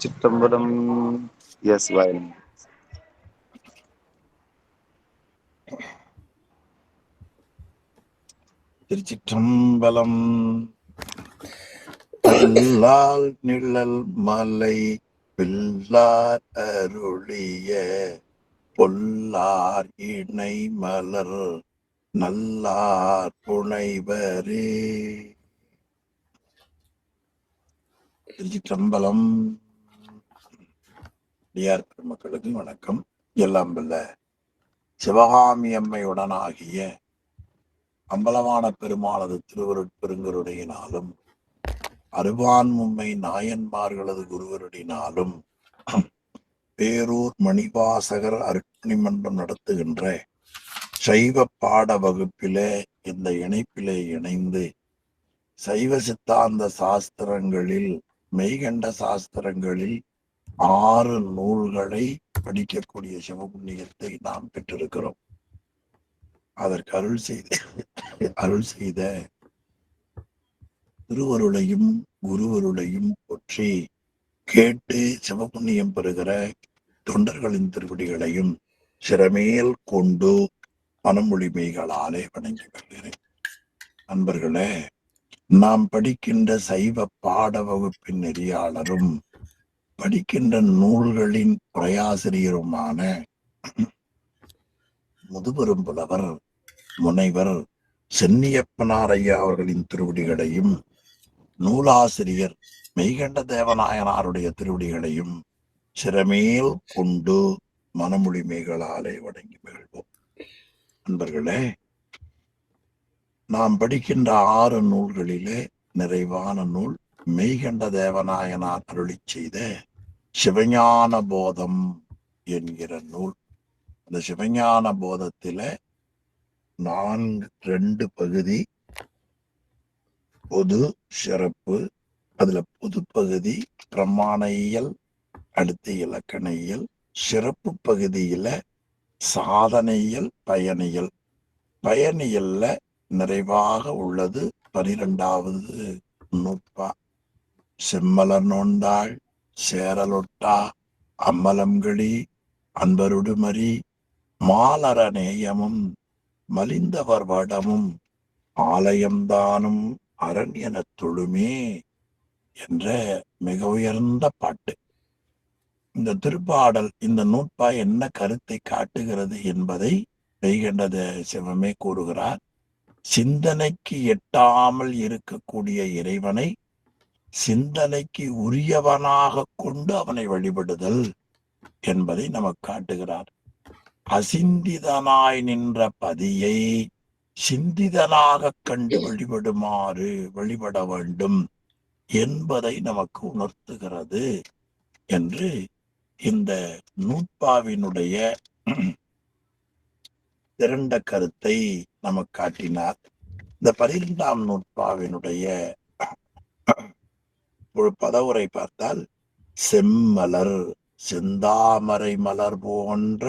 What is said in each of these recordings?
Chitrambalam. S வயல். திருச்சிற்றம்பலம். அல்லால் நிழல் மலை பில்லார் அருளிய பொல்லார் இணை மலர் நல்லார் புனைவரே. திருச்சிற்றம்பலம். டிஆர் பெருமக்களுக்கு வணக்கம். எல்லாம் வல்ல சிவகாமி அம்மையுடனாகிய அம்பலமான பெருமாளது திருவருட்பெருங்கருடையினாலும் அருவான் மும்மை நாயன்மார்களது குருவருடினாலும் பேரூர் மணிவாசகர் அருட்பணி மன்றம் நடத்துகின்ற சைவ பாட வகுப்பிலே இந்த இணைப்பிலே இணைந்து சைவ சித்தாந்த சாஸ்திரங்களில் மெய்கண்ட சாஸ்திரங்களில் 6 நூல்களை படிக்கக்கூடிய சிவபுண்ணியத்தை நாம் பெற்றிருக்கிறோம். அதற்கு அருள் செய்த திருவருளையும் குருவருளையும் போற்றி கேட்டு சிவபுண்ணியம் பெறுகிற தொண்டர்களின் திருவடிகளையும் சிறமேல் கொண்டு மனமொழிமைகளாலே வணங்கி வருகிறேன். நண்பர்களே, நாம் படிக்கின்ற சைவ பாட வகுப்பின் நெறியாளரும் படிக்கின்ற நூல்களின் உரையாசிரியருமான முதுபெரும் புலவர் முனைவர் சென்னியப்பனார் ஐயா அவர்களின் திருவடிகளையும் நூலாசிரியர் மெய்கண்ட தேவநாயனாருடைய திருவடிகளையும் சிறமேல் கொண்டு மனமொழிமைகளாலே வணங்கி மகிழ்வோம். நண்பர்களே, நாம் படிக்கின்ற 6 நூல்களிலே நிறைவான நூல் மெய்கண்ட தேவநாயனார் அருளி செய்த சிவஞான போதம் என்கிற நூல். இந்த சிவஞான போதத்தில 2 பகுதி, பொது சிறப்பு. அதுல பொது பகுதி பிரமாண இயல், அடுத்து இலக்கண இயல். சிறப்பு பகுதியில சாதனையியல், பயனியல். பயனியல்ல நிறைவாக உள்ளது 12வது நூற்பா. செம்மலர் நோந்தாள் சேரலொட்டா அம்மலம்களி அன்பருடுமரி மாலர நேயமும் மலிந்தவர் வடமும் ஆலயம்தானும் அரண் எனத் தொழுமே என்ற மிக உயர்ந்த பாட்டு. இந்த திருப்பாடல், இந்த நூற்பா என்ன கருத்தை காட்டுகிறது என்பதை மெய்கண்ட சிவமே கூறுகிறார். சிந்தனைக்கு எட்டாமல் இருக்கக்கூடிய இறைவனை சிந்தனைக்கு உரியவனாக கொண்டு அவனை வழிபடுதல் என்பதை நமக்கு காட்டுகிறார். அசிந்திதனாய் நின்ற பதியை சிந்திதனாக கண்டு வழிபட வேண்டும் என்பதை நமக்கு உணர்த்துகிறது என்று இந்த நூற்பாவினுடைய திரண்ட கருத்தை நமக்கு காட்டினார். இந்த 12ஆம் நூற்பாவினுடைய ஒரு பதவுரை பார்த்தால், செம்மலர் செந்தாமரை மலர் போன்ற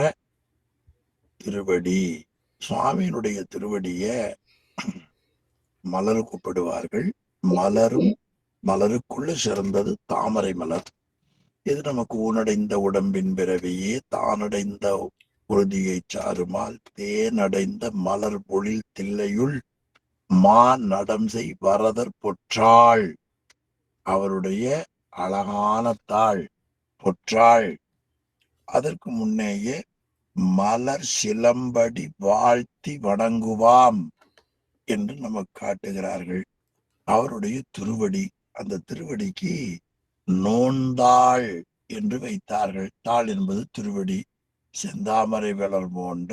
திருவடி. சுவாமியினுடைய திருவடிய மலர் கூப்பிடுவார்கள். மலருக்குள்ள சிறந்தது தாமரை மலர். இது நமக்கு ஊனடைந்த உடம்பின் பிறவியே தானடைந்த உறுதியை சாருமால் தேனடைந்த மலர் பொழில் தில்லையுள் மா நடம் செய் வரதர் பொற்றாள். அவருடைய அழகான தாள் பொற்றாள். அதற்கு முன்னேயே மலர் சிலம்படி வாழ்த்தி வணங்குவாம் என்று நமக்கு காட்டுகிறார்கள். அவருடைய திருவடி, அந்த திருவடிக்கு நோந்தாள் என்று வைத்தார்கள். தாள் என்பது திருவடி. செந்தாமரை வளர் போன்ற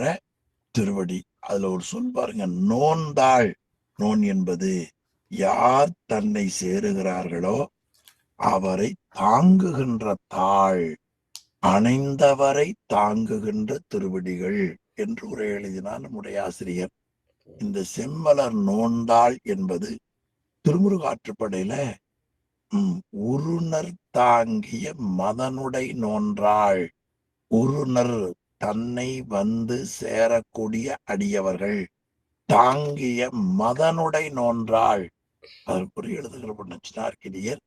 திருவடி. அதுல ஒரு சொல் பாருங்க, நோந்தாள். நோன் என்பது யார் தன்னை சேருகிறார்களோ அவரை தாங்குகின்ற தாள், அணைந்தவரை தாங்குகின்ற திருவடிகள் என்று உரை எழுதினார் நம்முடைய ஆசிரியர். இந்த செம்மலர் நோந்தாள் என்பது திருமுருகாற்றுப்படையில உருணர் தாங்கிய மதனுடை நோன்றாள். உருணர் தன்னை வந்து சேரக்கூடிய அடியவர்கள், தாங்கிய மதனுடை நோன்றாள். அதற்குறி எழுதுகிற நச்சினார்க்கினியர்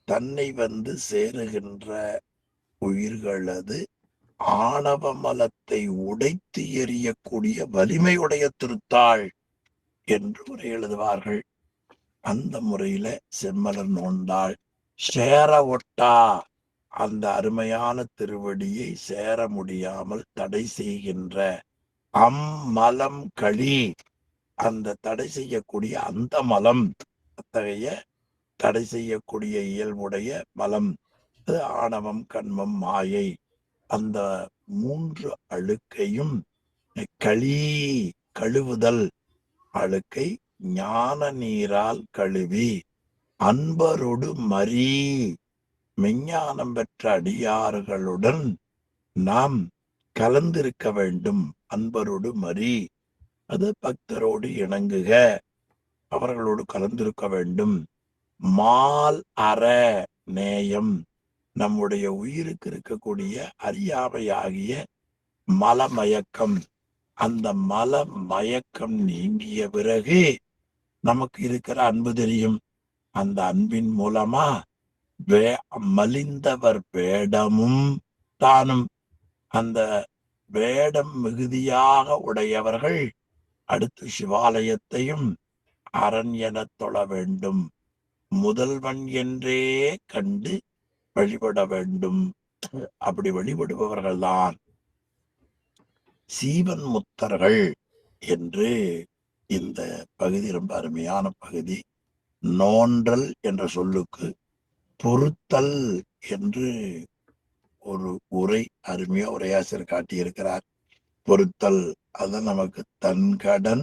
தன்னை சேருகின்ற உயிர்களது ஆணவ மலத்தை உடைத்து எறியக்கூடிய வலிமையுடைய திருத்தாள் என்று உரை எழுதுவார்கள். அந்த முறையில செம்மலர் நோண்டாள். சேர ஒட்டா அந்த அருமையான திருவடியை சேர முடியாமல் தடை செய்கின்ற அம்மலம் களி, அந்த தடை செய்யக்கூடிய அந்த மலம், அத்தகைய தடை செய்யக்கூடிய இயல்புடைய மலம், அது ஆணவம், கண்மம், மாயை, அந்த 3 அழுக்கையும் கழுவுதல், அழுக்கை ஞான நீரால் கழுவி அன்பரோடு மறி மெஞ்ஞானம் பெற்ற அடியார்களுடன் நாம் கலந்திருக்க வேண்டும். அன்பரோடு மறி, அது பக்தரோடு இணங்குக, அவர்களோடு கலந்திருக்க வேண்டும். மால் அற நேயம், நம்முடைய உயிருக்கு இருக்கக்கூடிய அறியாமையாகிய மலமயக்கம், அந்த மலமயக்கம் நீங்கிய பிறகு நமக்கு இருக்கிற அன்பு தெரியும். அந்த அன்பின் மூலமா மலிந்தவர் வேடமும் தானும், அந்த வேடம் மிகுதியாக உடையவர்கள் அடுத்து சிவாலயத்தையும் அரண் எனத் தொழ வேண்டும், முதல்வன் என்றே கண்டு வழிபட வேண்டும். அப்படி வழிபடுபவர்கள்தான் சீவன் முத்தர்கள் என்று. இந்த பகுதி ரொம்ப அருமையான பகுதி. நோன்றல் என்ற சொல்லுக்கு பொறுத்தல் என்று ஒரு உரை அருமையா உரையாசிரியர் காட்டியிருக்கிறார். பொறுத்தல், அது நமக்கு தன்கடன்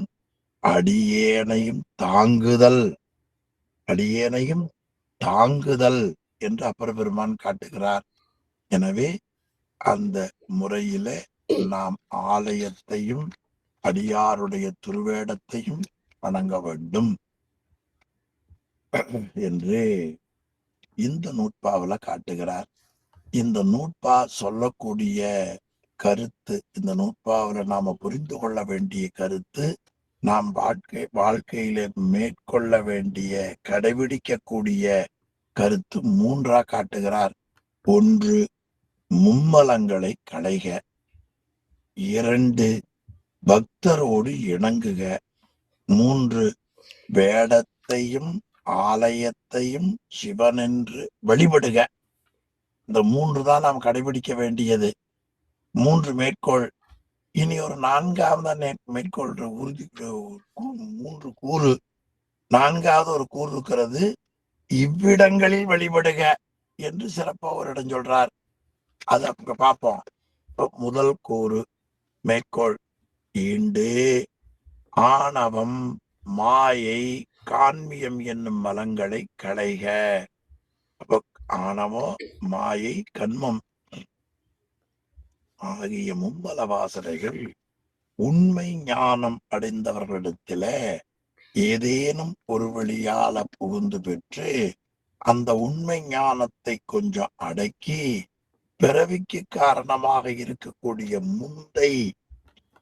அடியேனையும் தாங்குதல், அடியேனையும் தாங்குதல் என்று அப்பர் பெருமான் காட்டுகிறார். எனவே அந்த முறையில நாம் ஆலயத்தையும் அடியாருடைய திருவேடத்தையும் வணங்க வேண்டும் என்று இந்த நூற்பாவில காட்டுகிறார். இந்த நூற்பா சொல்லக்கூடிய கருத்து, இந்த நூற்பாவில நாம புரிந்து கொள்ள வேண்டிய கருத்து, நாம் வாழ்க்கையில மேற்கொள்ள வேண்டிய கடைபிடிக்கக்கூடிய கருத்து 3ஆ காட்டுகிறார். 1, மும்மலங்களை களைக. 2, பக்தரோடு இணங்குக. 3, வேடத்தையும் ஆலயத்தையும் சிவனென்று வழிபடுக. இந்த 3 தான் நாம் கடைபிடிக்க வேண்டியது. 3 மேற்கோள். இனி ஒரு 4வது மேற்கோள் உறுதி 3 கூறு. 4வது ஒரு கூறு இருக்கிறது. இவ்விடங்களில் வழிபடுக என்று சிறப்பா ஒரு இடம் சொல்றார். அது அப்ப பார்ப்போம். முதல் கூறு மேற்கோள், ஈண்டு ஆணவம், மாயை, கான்மியம் என்னும் மலங்களை களைக. அப்ப ஆணவம், மாயை, கண்மம் ஆகிய மும்மல வாசனைகள் உண்மை ஞானம் அடைந்தவர்களிடத்தில ஏதேனும் ஒரு வழியால புகுந்து பெற்று அந்த உண்மை ஞானத்தை கொஞ்சம் அடக்கி பிறவிக்கு காரணமாக இருக்கக்கூடிய முந்தை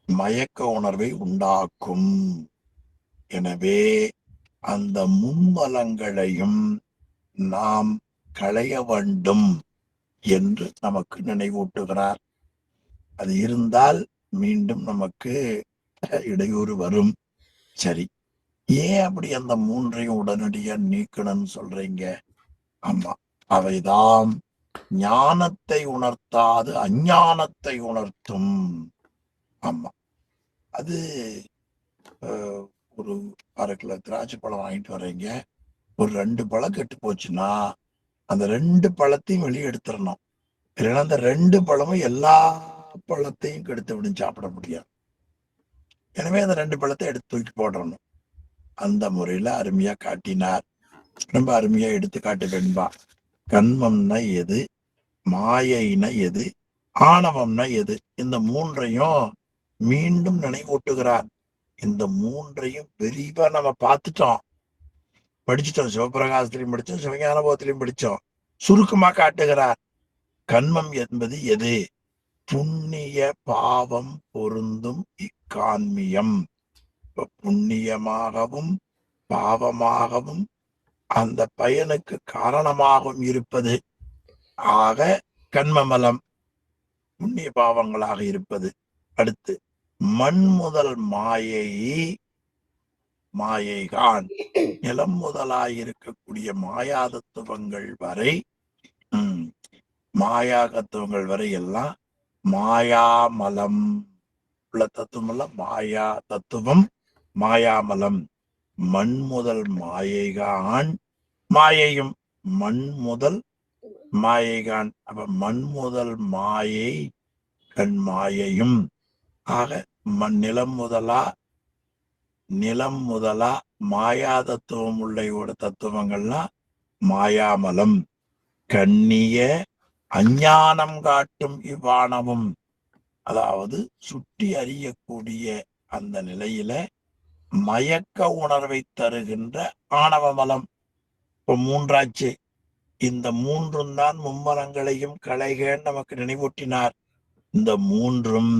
மயக்க உணர்வை உண்டாக்கும். எனவே அந்த மும்மலங்களையும் நாம் களைய வேண்டும் என்று நமக்கு நினைவூட்டுகிறார். அது இருந்தால் மீண்டும் நமக்கு இடையூறு வரும். சரி, ஏன் அப்படி அந்த 3ஐயும் உடனடியா நீக்கணும்னு சொல்றீங்க? ஆமா, அவைதாம் ஞானத்தை உணர்த்தாது அஞ்ஞானத்தை உணர்த்தும். ஆமா, அது ஒரு 1/2 கிலோ திராட்சை பழம் வாங்கிட்டு வர்றீங்க. ஒரு 2 பழம் கெட்டு போச்சுன்னா அந்த 2 பழத்தையும் வெளியே எடுத்துடணும். இல்லைன்னா அந்த 2 பழமும் எல்லா பழத்தையும் கெடுத்து விடும், சாப்பிட முடியாது. எனவே அந்த 2 பழத்தை எடுத்து தூக்கி போடணும். அந்த முறையில அருமையா காட்டினார். ரொம்ப அருமையா எடுத்து காட்டு வெண்பா. கண்மம்னா எது, மாயைனா எது, ஆணவம்னா எது, இந்த 3ஐயும் மீண்டும் நினைவூட்டுகிறார். இந்த 3ஐயும் விரிவா நம்ம பார்த்துட்டோம், படிச்சுட்டோம். சிவபிரகாசத்திலையும் படிச்சோம், சிவஞானபோதத்திலையும் படிச்சோம். சுருக்கமா காட்டுகிறார். கண்மம் என்பது எது? புண்ணிய பாவம் பொருந்தும் இக்கான்மியம். புண்ணியமாகவும் பாவமாகவும் அந்த பயனுக்கு காரணமாகவும் இருப்பது ஆக கண்மமலம் புண்ணிய பாவங்களாக இருப்பது. அடுத்து மண் முதல் மாயைகான் நிலம் முதலாயிருக்கக்கூடிய மாயா தத்துவங்கள் வரை மாயா தத்துவங்கள் வரை எல்லாம் மாயாமலம் உள்ள தத்துவம் எல்லாம் மாயா தத்துவம் மாயாமலம். மண் முதல் மாயைகான் மாயையும் மண் முதல் மாயைகான். அப்ப மண் முதல் மாயை கண் மாயையும் ஆக நிலம் முதலா மாயா தத்துவம் உள்ள தத்துவங்கள்லாம் மாயாமலம். கண்ணிய அஞ்ஞானம் காட்டும் இவ்வானமும், அதாவது சுட்டி அறியக்கூடிய அந்த நிலையில மயக்க உணர்வை தருகின்ற ஆணவமலம். இப்ப மூன்றாச்சு. இந்த மூன்றும் தான் மும்மலங்களையும் களைகன்னு நமக்கு நினைவூட்டினார். இந்த மூன்றும்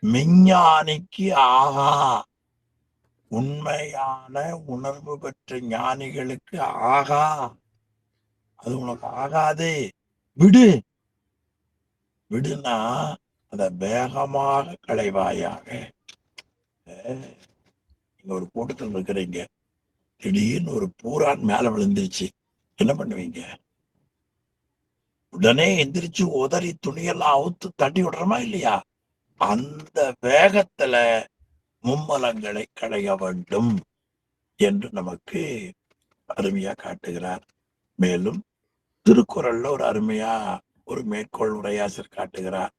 மெஞ்ஞானிக்கு ஆகா, உண்மையான உணர்வு பெற்ற ஞானிகளுக்கு ஆகா, அது உனக்கு ஆகாது, விடுனா அத வேகமாக களைவாயாக. நீங்க ஒரு கூட்டத்தில் இருக்கிறீங்க, திடீர்னு ஒரு பூரான் மேல விழுந்துருச்சு, என்ன பண்ணுவீங்க? உடனே எந்திரிச்சு உதறி துணியெல்லாம் அவுத்து தட்டி விடுறோமா இல்லையா? அந்த வேகத்துல மும்மலங்களை களைய வேண்டும் என்று நமக்கு அருமையா காட்டுகிறார். மேலும் திருக்குறள்ல ஒரு அருமையா ஒரு மேற்கோள் உரையாசிரியர் காட்டுகிறார்.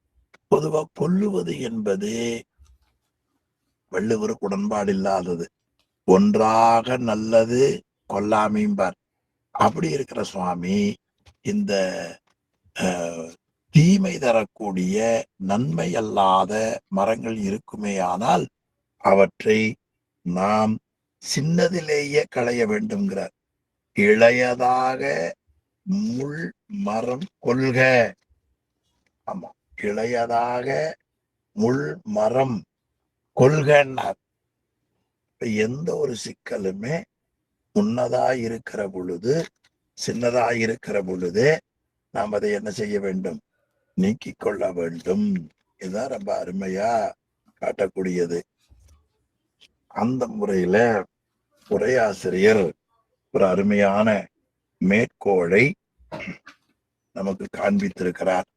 பொதுவா கொல்லுவது என்பது வள்ளுவருக்கு உடன்பாடு இல்லாதது. ஒன்றாக நல்லது கொல்லாமைம்பார். அப்படி இருக்கிற சுவாமி இந்த தீமை தரக்கூடிய நன்மை அல்லாத மரங்கள் இருக்குமே ஆனால் அவற்றை நாம் சின்னதிலேயே களைய வேண்டும்ங்கிறார். இளையதாக முள் மரம் கொள்க. ஆமா, இளையதாக முள் மரம் கொள்கன்னார். எந்த ஒரு சிக்கலுமே முன்னதா இருக்கிற பொழுது, சின்னதா இருக்கிற பொழுது நாம் அதை என்ன செய்ய வேண்டும்? நீக்கிக் கொள்ள வேண்டும். இதுதான் ரொம்ப அருமையா காட்டக்கூடியது. அந்த முறையில உரையாசிரியர் ஒரு அருமையான மேற்கோளை நமக்கு காண்பித்திருக்கிறார்.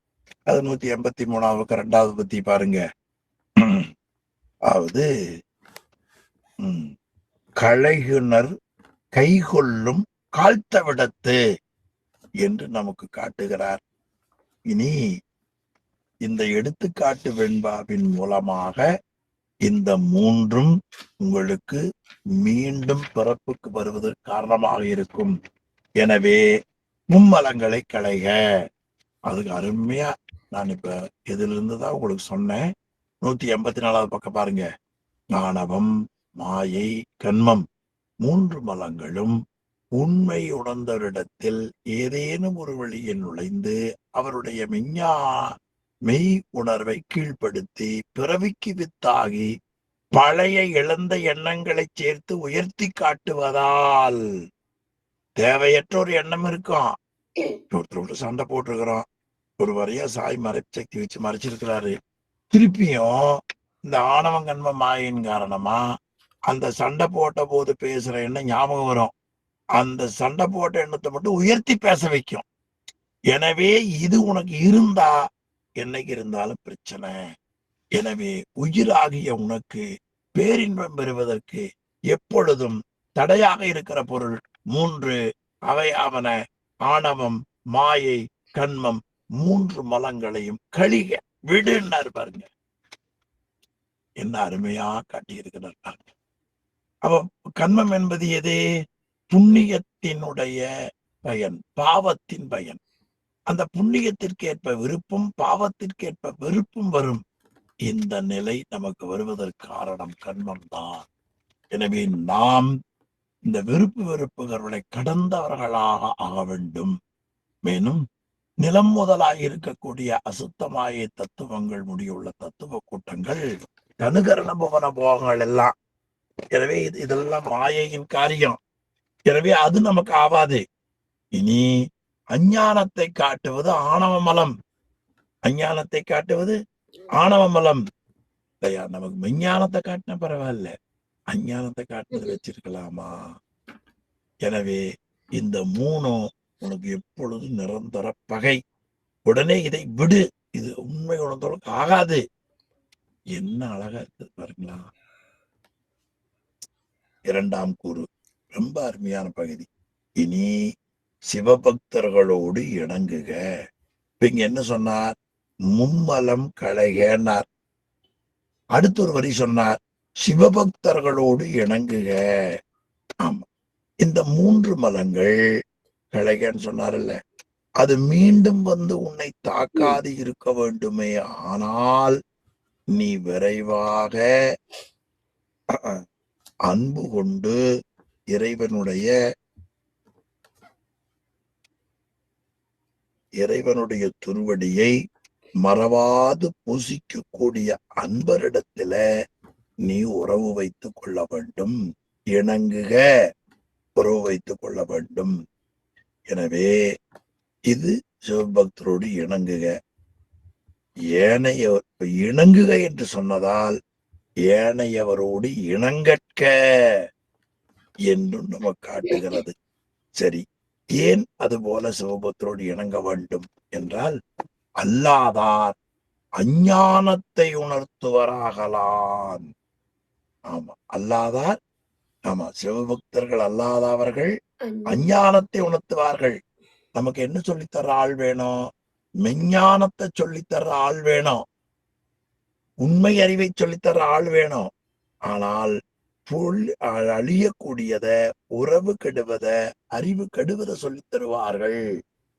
அது 183வது 2வது பத்தி பாருங்க. அதாவது களைகுணர் கைகொள்ளும் காழ்த்தவிடத்து என்று நமக்கு காட்டுகிறார். இனி இந்த எடுத்துக்காட்டு வெண்பாவின் மூலமாக இந்த மூன்றும் உங்களுக்கு மீண்டும் பிறப்புக்கு வருவதற்கு காரணமாக இருக்கும். எனவே மும்மலங்களை களைக. அதுக்கு அருமையா நான் இப்ப எதுல இருந்துதான் உங்களுக்கு சொன்னேன். 184வது பக்கம் பாருங்க. ஆணவம், மாயை, கண்மம் மூன்று மலங்களும் உண்மை உணர்ந்தவரிடத்தில் ஏதேனும் ஒரு வழியில் நுழைந்து அவருடைய மெய் உணர்வை கீழ்ப்படுத்தி பிறவிக்கு வித்தாகி பழைய இழந்த எண்ணங்களை சேர்த்து உயர்த்தி காட்டுவதால் தேவையற்ற ஒரு எண்ணம் இருக்கும். ஒருத்தரோட சண்டை போட்டிருக்கிறோம், ஒரு வரையா சாய் மறைசக்தி வச்சு மறைச்சிருக்கிறாரு. திருப்பியும் இந்த ஆணவம் கண்ம மாயின் காரணமா அந்த சண்டை போட்ட போது பேசுற எண்ணம் ஞாபகம் வரும். அந்த சண்டை போட்ட எண்ணத்தை மட்டும் உயர்த்தி பேச வைக்கும். எனவே இது உனக்கு இருந்தா என்னைக்கு இருந்தாலும் பிரச்சனை. எனவே உயிராகிய உனக்கு பேரின்பம் பெறுவதற்கு எப்பொழுதும் தடையாக இருக்கிற பொருள் 3. அவையாவன ஆணவம், மாயை, கண்மம். 3 மலங்களையும் கழிக விடுன்னாரு பாருங்க. என்ன அருமையா காட்டியிருக்கிறார் பாருங்க. அப்ப கண்மம் என்பது எது? புண்ணியத்தினுடைய பயன், பாவத்தின் பயன். அந்த புண்ணியத்திற்கேற்ப விருப்பும் பாவத்திற்கேற்ப வெறுப்பும் வரும். இந்த நிலை நமக்கு வருவதற்கு காரணம் கண்மம் தான். எனவே நாம் இந்த வெறுப்புகளை கடந்தவர்களாக ஆக வேண்டும். மேலும் நிலம் முதலாக இருக்கக்கூடிய அசுத்தமாய தத்துவங்கள் முடியுள்ள தத்துவ கூட்டங்கள் தனுகரண புவன போகங்கள் எல்லாம் எனவே இதெல்லாம் மாயையின் காரியம். எனவே அது நமக்கு ஆவாது. இனி அஞ்ஞானத்தை காட்டுவது ஆணவ மலம். அஞ்ஞானத்தை காட்டுவது ஆணவ மலம். இல்லையா? நமக்கு விஞ்ஞானத்தை காட்டின பரவாயில்ல, அஞ்ஞானத்தை காட்டுறது வச்சிருக்கலாமா? எனவே இந்த மூணும் உனக்கு எப்பொழுதும் நிரந்தர பகை. உடனே இதை விடு, இது உண்மை உணர்ந்தவளுக்கு ஆகாது. என்ன அழகா இருக்குது பாருங்களா. இரண்டாம் கூறு ரொம்ப அருமையான பகுதி. இனி சிவபக்தர்களோடு இணங்குக. இங்க என்ன சொன்னார்? மும்மலம் களைகனார். அடுத்த ஒரு வரி சொன்னார், சிவபக்தர்களோடு இணங்குக. ஆமா, இந்த 3 மலங்கள் களைகன்னு சொன்னார்ல, அது மீண்டும் வந்து உன்னை தாக்காது இருக்க வேண்டுமே ஆனால் நீ விரைவாக அன்பு கொண்டு இறைவனுடைய திருவடியை மறவாது பூசிக்கக்கூடிய அன்பரிடத்துல நீ உறவு வைத்துக் கொள்ள வேண்டும். இணங்குக, உறவு வைத்துக் கொள்ள வேண்டும். எனவே இது சிவபக்தரோடு இணங்குக. ஏனைய இணங்குக என்று சொன்னதால் ஏனையவரோடு இணங்கற்க என்று நமக்கு காட்டுகிறது. சரி, ஏன் அது போல சிவபக்தரோடு இணங்க வேண்டும் என்றால், அல்லாதார் அஞ்ஞானத்தை உணர்த்துவராகலாம். ஆமா, அல்லாதார், ஆமா, சிவபக்தர்கள் அல்லாதவர்கள் அஞ்ஞானத்தை உணர்த்துவார்கள். நமக்கு என்ன சொல்லித்தர ஆள் வேணும்? மெஞ்ஞானத்தை சொல்லித்தர ஆள் வேணும், உண்மை அறிவை சொல்லித்தர ஆள் வேணும். ஆனால் அழியக்கூடியத, உறவு கெடுவத, அறிவு கெடுவதை சொல்லித் தருவார்கள்.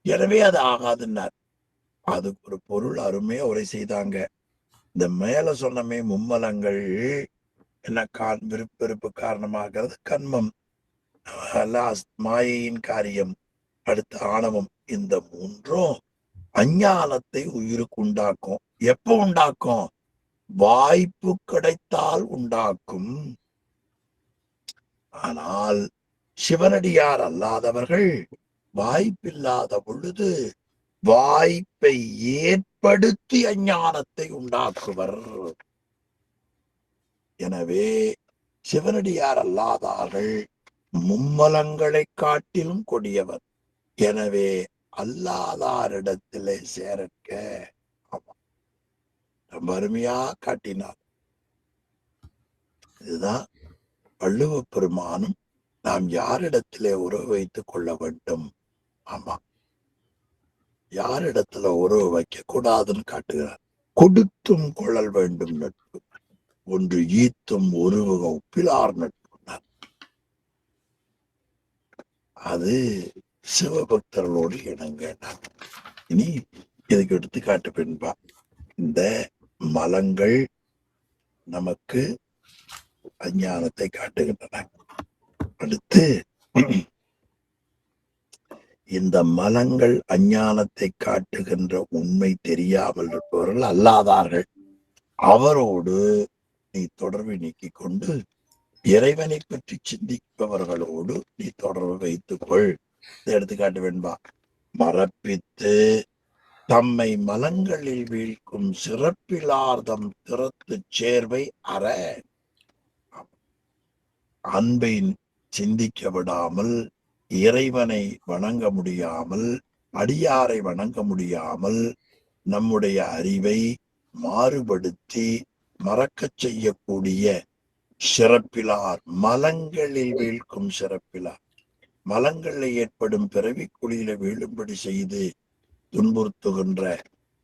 எனவே அது ஆகாதுன்னார். அதுக்கு ஒரு பொருள் அருமையா உரை செய்தாங்க. இந்த மேல சொன்னமே மும்மலங்கள் என்ன விருப்பெருப்பு காரணமாகிறது கண்மம், மாயையின் காரியம், அடுத்த ஆணவம். இந்த 3ம் அஞ்ஞானத்தை உயிருக்கு உண்டாக்கும். எப்ப உண்டாக்கும்? வாய்ப்பு கிடைத்தால் உண்டாக்கும். ஆனால் சிவனடியார் அல்லாதவர்கள் வாய்ப்பில்லாத பொழுது வாய்ப்பை ஏற்படுத்தி அஞ்ஞானத்தை உண்டாக்குவர். எனவே சிவனடியார் அல்லாதார்கள் மும்மலங்களை காட்டிலும் கொடியவர். எனவே அல்லாதாரிடத்திலே சேரக்க. ரொம்ப அருமையா காட்டினார். இதுதான் வள்ளுவ பெருமானும் நாம் யாரிடத்திலே உறவு வைத்துக் கொள்ள வேண்டும், ஆமா, யாரிடத்துல உறவு வைக்க கூடாதுன்னு காட்டுகிறார். கொடுத்தும் கொள்ளல் வேண்டும் நட்பு, ஒன்று ஈத்தும் ஒருவக ஒப்பிலார் நட்பு. அது சிவபக்தர்களோடு இணங்க. இனி இதுக்கு எடுத்துக்காட்டு பின்பா. இந்த மலங்கள் நமக்கு அஞ்ஞானத்தை காட்டுகின்றன. அடுத்து இந்த மலங்கள் அஞ்ஞானத்தை காட்டுகின்ற உண்மை தெரியாமல் இருப்பவர்கள் அல்லாதார்கள். அவரோடு நீ தொடர்பை நீக்கிக் கொண்டு இறைவனை பற்றி சிந்திப்பவர்களோடு நீ தொடர்பு வைத்துக்கொள். எடுத்துக்காட்டு வேண்பா. மரப்பித்து தம்மை மலங்களில் வீழ்க்கும் சிறப்பிலார்தம் திறத்து சேர்வை அற. அன்பை சிந்திக்க விடாமல், இறைவனை வணங்க முடியாமல், அடியாரை வணங்க முடியாமல், நம்முடைய அறிவை மாறுபடுத்தி மறக்கச் செய்யக்கூடிய சிறப்பிலார், மலங்களில் வீழ்க்கும் சிறப்பிலார், மலங்களில் ஏற்படும் பிறவி குழியில வீழும்படி செய்து துன்புறுத்துகின்ற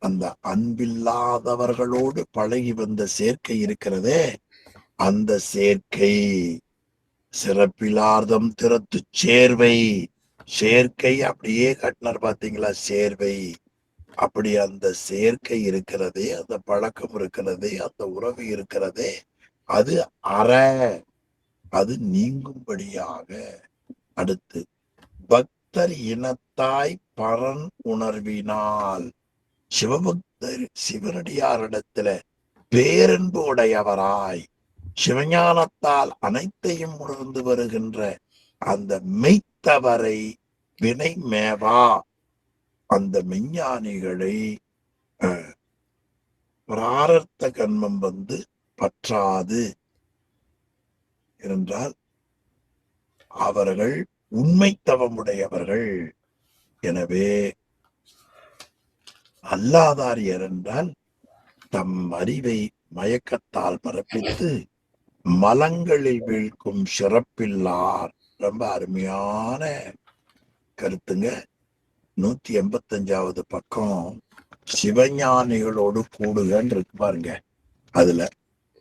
அந்த அன்பில்லாதவர்களோடு பழகி வந்த சேர்க்கை இருக்கிறதே, அந்த சேர்க்கை சிறப்பிலார்தம் திறத்து சேர்வை. சேர்க்கை அப்படியே கட்டினார் பாத்தீங்களா, சேர்வை. அப்படி அந்த சேர்க்கை இருக்கிறதே, அந்த பழக்கம் இருக்கிறதே, அந்த உறவு இருக்கிறதே, அது அற, அது நீங்கும்படியாக. அடுத்து பக்தர் இனத்தாய் பரன் உணர்வினால். சிவபக்தர் சிவனடியாரிடத்துல பேரன்பு உடையவராய், சிவஞானத்தால் அனைத்தையும் உணர்ந்து வருகின்ற அந்த மெய்த்தவரை வினை மேவா அந்த மெஞ்ஞானிகளை பிராரத்த கர்மம் பற்றாது என்றால் அவர்கள் உண்மை தவமுடையவர்கள். எனவே அல்லாதார் என்றால் தம் அறிவை மயக்கத்தால் மறப்பித்து மலங்களில் வீழ்க்கும் சிறப்பில்லார். ரொம்ப அருமையான கருத்துங்க. 185வது பக்கம் சிவஞானிகளோடு கூடுகன்னு இருக்கு பாருங்க. அதுல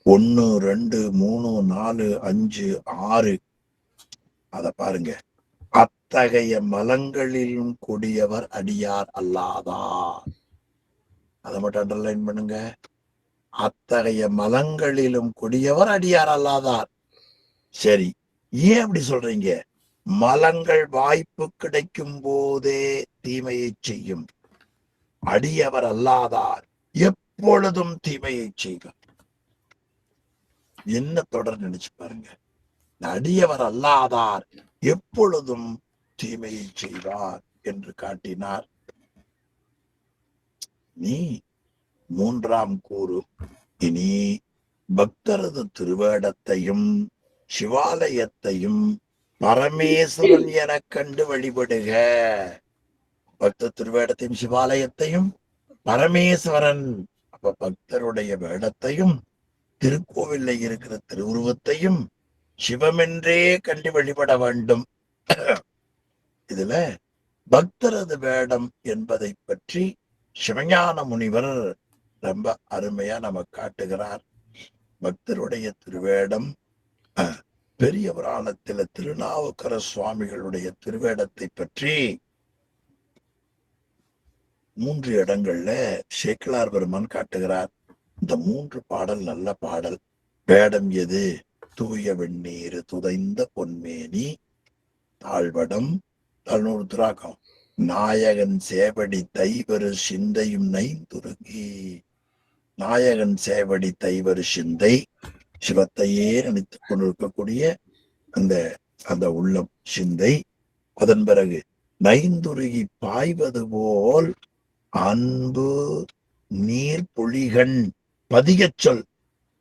1, 2, 3, 4, 5, 6 அத பாருங்க. அத்தகைய மலங்களிலும் கூடியவர் அடியார் அல்லாதார். அதை மட்டும் அண்டர்லைன் பண்ணுங்க. அத்தகைய மலங்களிலும் கூடியவர் அடியார் அல்லாதார். சரி, ஏன் அப்படி சொல்றீங்க? மலங்கள் வாய்ப்பு கிடைக்கும் போதே தீமையை செய்யும். அடியவர் அல்லாதார் எப்பொழுதும் தீமையை செய்வார். என்ன தொடர் நினைச்சு பாருங்க. அடியவர் அல்லாதார் எப்பொழுதும் தீமையை செய்வார் என்று காட்டினார். நீ 3ஆம் கூறு. இனி பக்தரது திருவேடத்தையும் சிவாலயத்தையும் பரமேஸ்வரன் என கண்டு வழிபடுக. பக்த திருவேடத்தையும் சிவாலயத்தையும் பரமேஸ்வரன். அப்ப பக்தருடைய வேடத்தையும் திருக்கோவில்ல இருக்கிற திருவுருவத்தையும் சிவமென்றே கண்டு வழிபட வேண்டும். இதுல பக்தரது வேடம் என்பதை பற்றி சிவஞான முனிவர் ரொம்ப அருமையா நமக்கு காட்டுகிறார். பக்தருடைய திருவேடம் பெரிய புராணத்தில திருநாவுக்கர சுவாமிகளுடைய திருவேடத்தை பற்றி 3 இடங்கள்ல சேக்கிழார் பெருமான் காட்டுகிறார். இந்த 3 பாடல் நல்ல பாடல். வேடம் எது? தூய வெந்நீர் துதைந்த பொன்மேனி தாழ்வடம் 11 துராக்கம். நாயகன் சேவடி தைவரு சிந்தையும் நைந்துருகி. நாயகன் சேவடி தைவரு சிந்தை, சிவத்தையே நினைத்துக் கொண்டிருக்கக்கூடிய அந்த உள்ளம் சிந்தை. அதன் பிறகு நைந்துருகி பாய்வது போல் அன்பு நீர் பொழிகண் பதிகச் சொல்.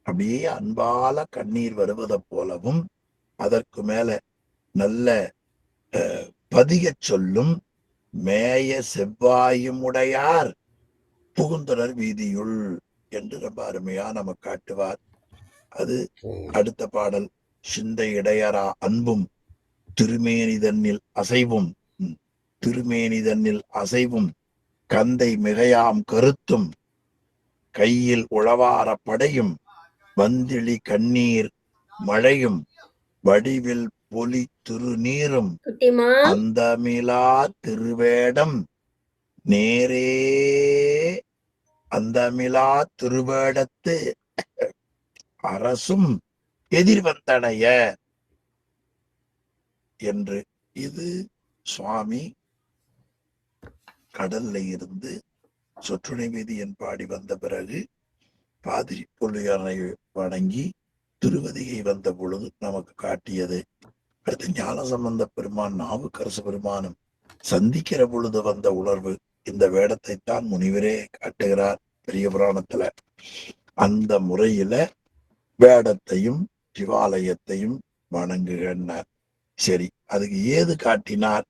அப்படியே அன்பால கண்ணீர் வருவதை போலவும் அதற்கு மேல நல்ல பதிகச் சொல்லும் மேய செவ்வாயும் உடையார் புகுந்தனர் வீதியுள் என்று ரொம்ப அருமையா நமக்கு காட்டுவார். அது அடுத்த பாடல். சிந்தை இடையரா அன்பும் திருமேனிதன்னில் அசைவும். திருமேனிதன்னில் அசைவும் கந்தை மிகையாம் கருத்தும் கையில் உழவார படையும் வந்திழி கண்ணீர் மழையும் வடிவில் பொலி திருநீரும் அந்தமிலா திருவேடம் நேரே. அந்தமிலா திருவேடத்து அரசும் எதிர்வந்தனைய என்று. இது சுவாமி கடல்ல இருந்து சொற்றுணை வேதியன் பாடி வந்த பிறகு பாதிரி பொல்லையாரை வணங்கி திருவதிகை வந்த பொழுது நமக்கு காட்டியது. அடுத்து ஞானசம்பந்த பெருமான் நாவுக்கரசு பெருமானும் சந்திக்கிற பொழுது வந்த உணர்வு. இந்த வேடத்தை தான் முனிவரே காட்டுகிறார் பெரிய புராணத்துல. அந்த முறையில வேடத்தையும் சிவாலயத்தையும் வணங்குகிறார். சரி, அதுக்கு ஏது காட்டினார்?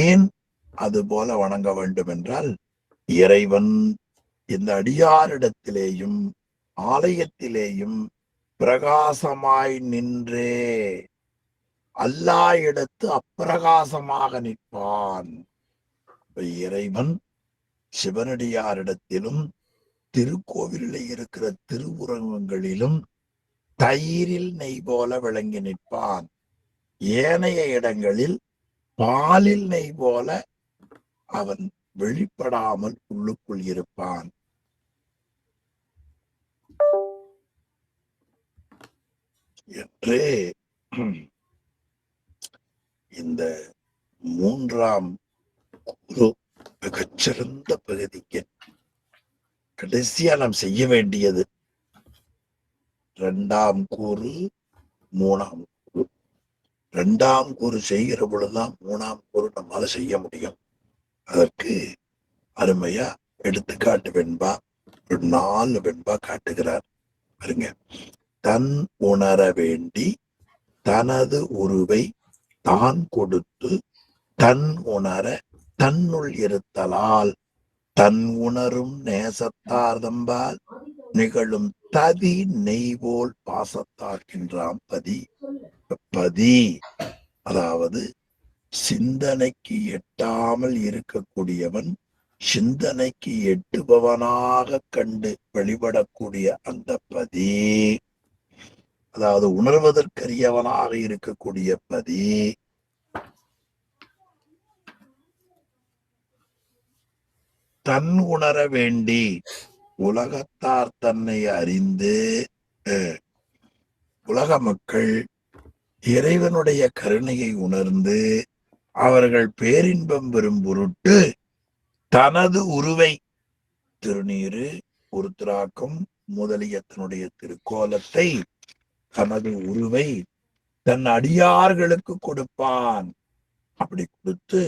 ஏன் அது போல வணங்க வேண்டும் என்றால், இறைவன் இந்த அடியாரிடத்திலேயும் ஆலயத்திலேயும் பிரகாசமாய் நின்றே அல்லா இடத்து அப்பிரகாசமாக நிற்பான். இறைவன் சிவனடியாரிடத்திலும் திருக்கோவிலில் இருக்கிற திருவுருவங்களிலும் தயிரில் நெய் போல விளங்கி நிற்பான். ஏனைய இடங்களில் பாலில் நெய் போல அவன் வெளிப்படாமல் உள்ளுக்குள் இருப்பான் என்று இந்த 3ஆம் குரு மிகச்சிறந்த பகுதிக்கு கடைசியா நாம் செய்ய வேண்டியது இரண்டாம் கூறு, மூணாம் கூறு. இரண்டாம் கூறு செய்கிற பொழுதுதான் மூணாம் கூறு நம்மால செய்ய முடியும். அதற்கு அருமையா எடுத்துக்காட்டு வெண்பா, 4 வெண்பா காட்டுகிறார். பாருங்க. தன் உணர வேண்டி தனது உருவை தான் கொடுத்து தன் உணர தன்னுள் இருத்தலால் தன் உணரும் நேசத்தார்தம்பால் நிகழும் ததி நெய்வோல் பாசத்தார்கின்றாம் பதி. பதி அதாவது சிந்தனைக்கு எட்டாமல் இருக்கக்கூடியவன் சிந்தனைக்கு எட்டுபவனாக கண்டு வெளிப்படக்கூடிய அந்த பதி, அதாவது உணர்வதற்கரியவனாக இருக்கக்கூடிய பதி, தன் உணர வேண்டி உலகத்தார் தன்னை அறிந்து, உலக மக்கள் இறைவனுடைய கருணையை உணர்ந்து அவர்கள் பேரின்பம் பெறும் பொருட்டு தனது உருவை, திருநீரு, உருத்திராக்கம் முதலிய தன்னுடைய திருக்கோலத்தை, தனது உருவை தன் அடியார்களுக்கு கொடுப்பான். அப்படி கொடுத்து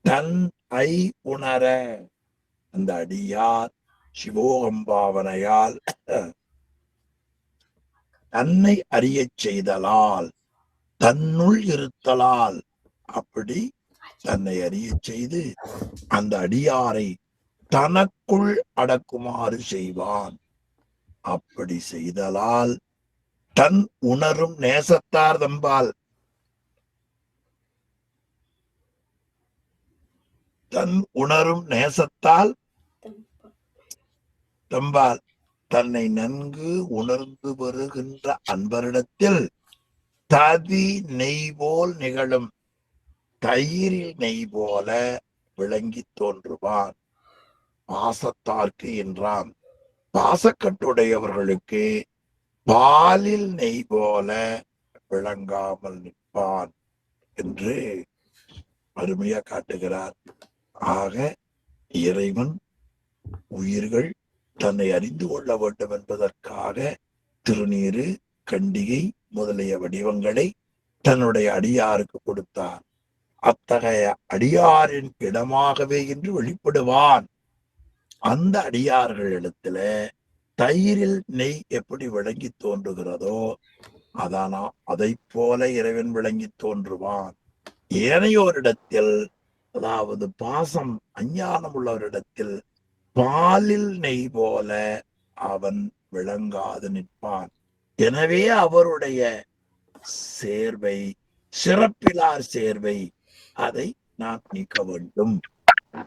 தன் ஐ உணர அந்த அடியார் சிவோகம்பாவனையால் தன்னை அறிய செய்தலால், தன்னுள் இருத்தலால், அப்படி தன்னை அறிய செய்து அந்த அடியாரை தனக்குள் அடக்குமாறு செய்வான். அப்படி செய்தலால் தன் உணரும் நேசத்தார் தம்பால், தன் உணரும் நேசத்தால் தம்பால் தன்னை நன்கு உணர்ந்து வருகின்ற அன்பரிடத்தில் ததி நெய் போல் நிகழும், தயிரில் நெய் போல விளங்கி தோன்றுவான். பாசத்தார்க்கு என்றான், பாசக்கட்டுடையவர்களுக்கு பாலில் நெய் போல விளங்காமல் நிற்பான் என்று அருமையா காட்டுகிறார். ஆக இறைவன் உயிர்கள் தன்னை அறிந்து கொள்ள வேண்டும் என்பதற்காக திருநீரு, கண்டிகை முதலிய வடிவங்களை தன்னுடைய அடியாருக்கு கொடுத்தார். அத்தகைய அடியாரின் இடமாகவே என்று வெளிப்படுவான். அந்த அடியார்களிடத்துல தயிரில் நெய் எப்படி விளங்கி தோன்றுகிறதோ அதானா அதை போல இறைவன் விளங்கி தோன்றுவான். ஏனையோரிடத்தில், அதாவது பாசம் அஞ்ஞானம் உள்ளவரிடத்தில் பாலில் நெய் போல அவன் விளங்காது நிற்பான். எனவே அவருடைய சேர்வை, சிறப்பிலார் சேர்வை, அதை நாம் நீக்க வேண்டும்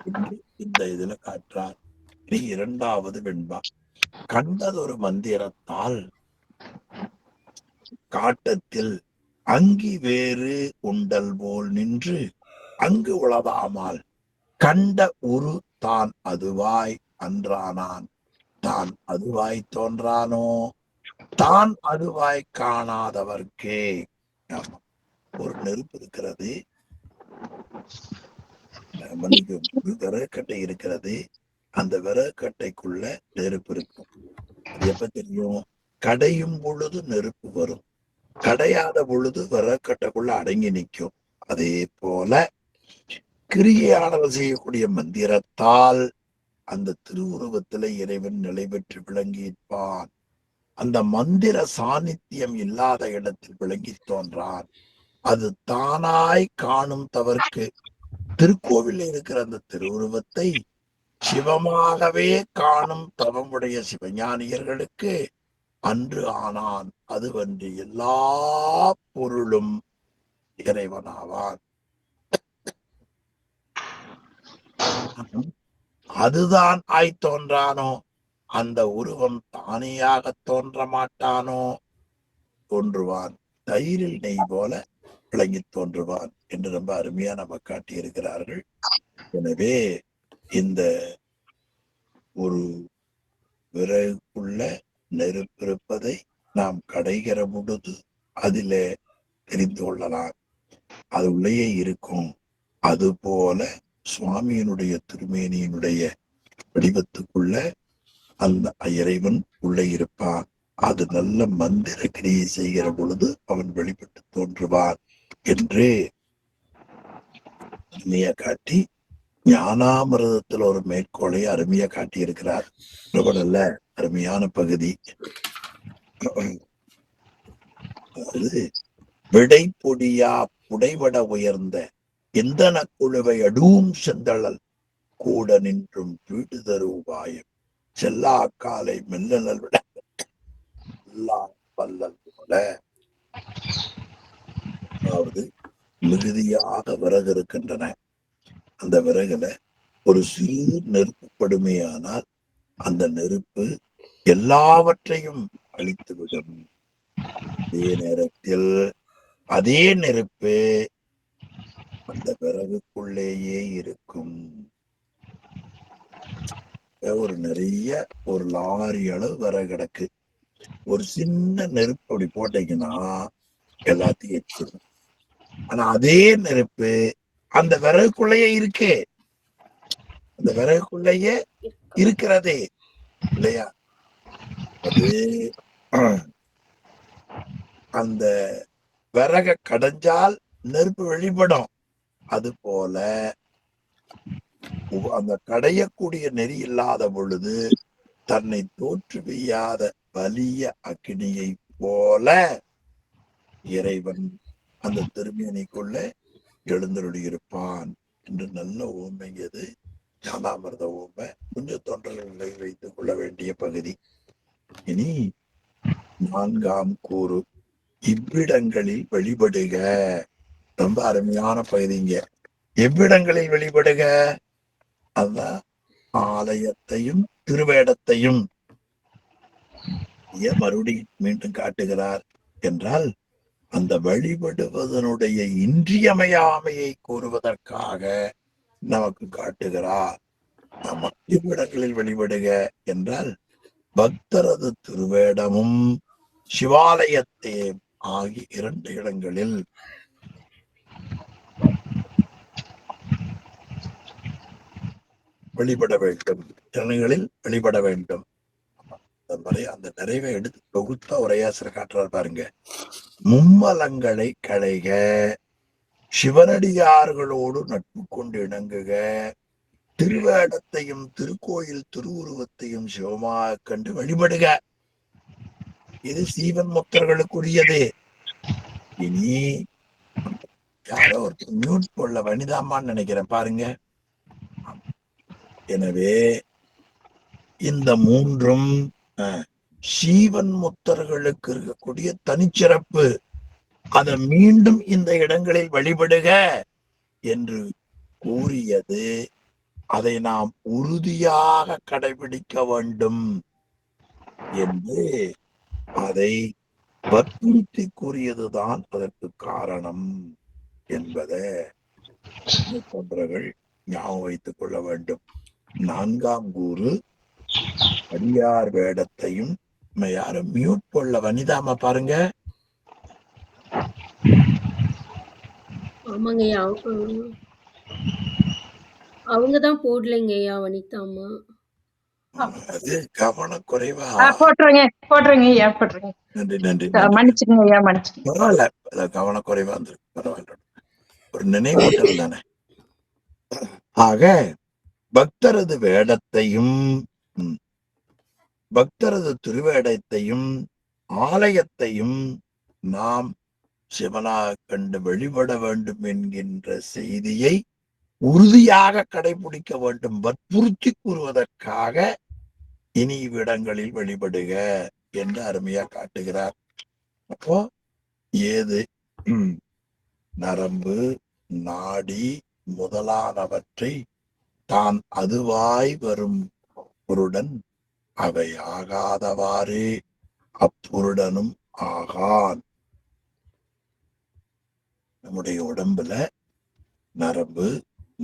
என்று இந்த இதுல காட்டுறார். இது 2வது வெண்பா. கண்டதொரு மந்திரத்தால் காட்டத்தில் அங்கி வேறு உண்டல் போல் நின்று அங்கு உளதாமால் கண்ட உரு தான் அதுவாய் அன்றானான். தான் அதுவாய் தோன்றானோ தான் அதுவாய் காணாதவர்க்கே. ஒரு நெருப்பு இருக்கிறது, ஒரு விறகுக்கட்டை இருக்கிறது, அந்த விறகுக்கட்டைக்குள்ள நெருப்பு இருக்கும். எப்ப தெரியும்? கடையும் பொழுது நெருப்பு வரும், கடையாத பொழுது விறகுக்கட்டைக்குள்ள அடங்கி நிற்கும். அதே போல கிரியையானவர் செய்யக்கூடிய மந்திரத்தால் அந்த திருவுருவத்தில இறைவன் நிலை பெற்று விளங்கியிருப்பான். அந்த மந்திர சாநித்தியம் இல்லாத இடத்தில் விளங்கி தோன்றான். அது தானாய் காணும் தவறுக்கு திருக்கோவில் இருக்கிற அந்த திருவுருவத்தை சிவமாகவே காணும் தவமுடைய சிவஞானியர்களுக்கு அன்று ஆனான். அதுவன்று எல்லா பொருளும் இறைவனாவான். அதுதான் ஆய் தோன்றானோ அந்த உருவம் தானேயாக தோன்ற மாட்டானோ, தோன்றுவான். தயிரில் நெய் போல விளங்கி தோன்றுவான் என்று ரொம்ப அருமையா நம்ம காட்டியிருக்கிறார்கள். எனவே இந்த ஒரு விறகுக்குள்ள நெருப்பு இருப்பதை நாம் கடைகிற பொழுது அதிலே தெரிந்து கொள்ளலாம், அது உள்ளேயே இருக்கும். அது போல சுவாமியினுடைய திருமேனியினுடைய வடிவத்துக்குள்ள அந்த இறைவன் உள்ளே இருப்பான். அது நல்ல மந்திர கிரியை செய்கிற பொழுது அவன் வெளிப்பட்டு தோன்றுவான் என்று அருமையா காட்டி ஞானாமிரதத்தில் ஒரு மேற்கோளை அருமையா காட்டியிருக்கிறார். ரொம்ப நல்ல அருமையான பகுதி. அதாவது விடை பொடியா புடைவட உயர்ந்த எந்தன குழுவை அடும் செந்தழல் கூட நின்றும் வீடு தருவாயம் செல்லா காலை மெல்லல் விட பல்லல் போல. அதாவது மிகுதியாக விறகு இருக்கின்றன. அந்த விறகுல ஒரு சிறு நெருப்பு படுமையானால் அந்த நெருப்பு எல்லாவற்றையும் அழித்துவிடும். அதே நேரத்தில் அதே நெருப்பு அந்த விறகுக்குள்ளேயே இருக்கும். ஒரு நிறைய ஒரு லாரி அளவு விறகு கிடக்கு. ஒரு சின்ன நெருப்பு அப்படி போட்டீங்கன்னா எல்லாத்தையும் எரிச்சிடும். ஆனா அதே நெருப்பு அந்த விறகுக்குள்ளேயே இருக்கு. அந்த விறகுக்குள்ளேயே இருக்கிறதே இல்லையா? அது அந்த விறக கடைஞ்சால் நெருப்பு வெளிப்படும். அது போல அந்த கடையக்கூடிய நெறி இல்லாத பொழுது தன்னை தோற்றுவியாத வலிய அக்னியை போல இறைவன் அந்த திருமேனிக்குள்ள எழுந்தருளியிருப்பான் என்று நல்ல ஓமையது ஞானாமிர்த ஓமை. கொஞ்சம் தொண்டர்களை வைத்துக் கொள்ள வேண்டிய பகுதி. இனி 4ஆம் கூறு இவ்விடங்களில் வழிபடுக. ரொம்ப அருமையான பகுதிங்க. எவ்விடங்களில் வழிபடுக? அதான் ஆலயத்தையும் திருவேடத்தையும் மறுபடியும் மீண்டும் காட்டுகிறார் என்றால் அந்த வழிபடுவதனுடைய இன்றியமையாமையை கூறுவதற்காக நமக்கு காட்டுகிறார். இவ்விடங்களில் வழிபடுக என்றால் பக்தரது திருவேடமும் சிவாலயத்தே ஆகிய 2 இடங்களில் வழிபட வேண்டும். இடங்களில் வழிபட வேண்டும். அந்த நிறைவை எடுத்து தொகுத்த உரையாசிரியர் காட்டுறார் பாருங்க. மும்மலங்களை களைக, சிவனடியார்களோடு நட்பு கொண்டு இணங்குக, திருவேடத்தையும் திருக்கோயில் திருவுருவத்தையும் சிவமாக கண்டு வழிபடுக. இது சீவன் முத்தர்களுக்குரியது. இனி யாரோ ஒருத்தர் மியூட் போடல, வனிதாமான்னு நினைக்கிறேன் பாருங்க. எனவே இந்த 3ம் சீவன் முத்தர்களுக்கு இருக்கக்கூடிய தனிச்சிறப்பு. அதை மீண்டும் இந்த இடங்களில் வழிபடுக என்று கூறியது அதை நாம் உறுதியாக கடைபிடிக்க வேண்டும் என்று அதை வற்புறுத்தி கூறியதுதான் அதற்கு காரணம் என்பதை போன்றவர்கள் ஞாபகம் வைத்துக் கொள்ள வேண்டும். 4ஆம் கூறு அடியார் வேடத்தையும் யாரும் மியூட் போடல, வனிதாமா பாருங்க. ஆமாங்கய்யா, அவங்கதான் போடலைங்கய்யா வனிதாமா. அது கவனக்குறைவா போட்டுருங்க ஐயா, போட்டுருங்க. நன்றி நன்றி மன்னிச்சுக்கங்க ஐயா, மன்னிச்சுக்கங்க. பரவாயில்ல, கவனக்குறைவா இருந்திருக்கு, பரவாயில்ல, ஒரு நினைவூட்டல் தானே. ஆக பக்தரது வேடத்தையும் பக்தரது திருவேடத்தையும் ஆலயத்தையும் நாம் சிவனாக கண்டு வழிபட வேண்டும் என்கின்ற செய்தியை உறுதியாக கடைபிடிக்க வேண்டும், வற்புறுத்தி கூறுவதற்காக இனி இவ்விடங்களில் வழிபடுக என்று அருமையா காட்டுகிறார். அப்போ ஏது நரம்பு நாடி முதலானவற்றை தான் அதுவாய் வரும் பொருடன் அவை ஆகாதவாறு அப்பொருடனும் ஆகான். நம்முடைய உடம்புல நரம்பு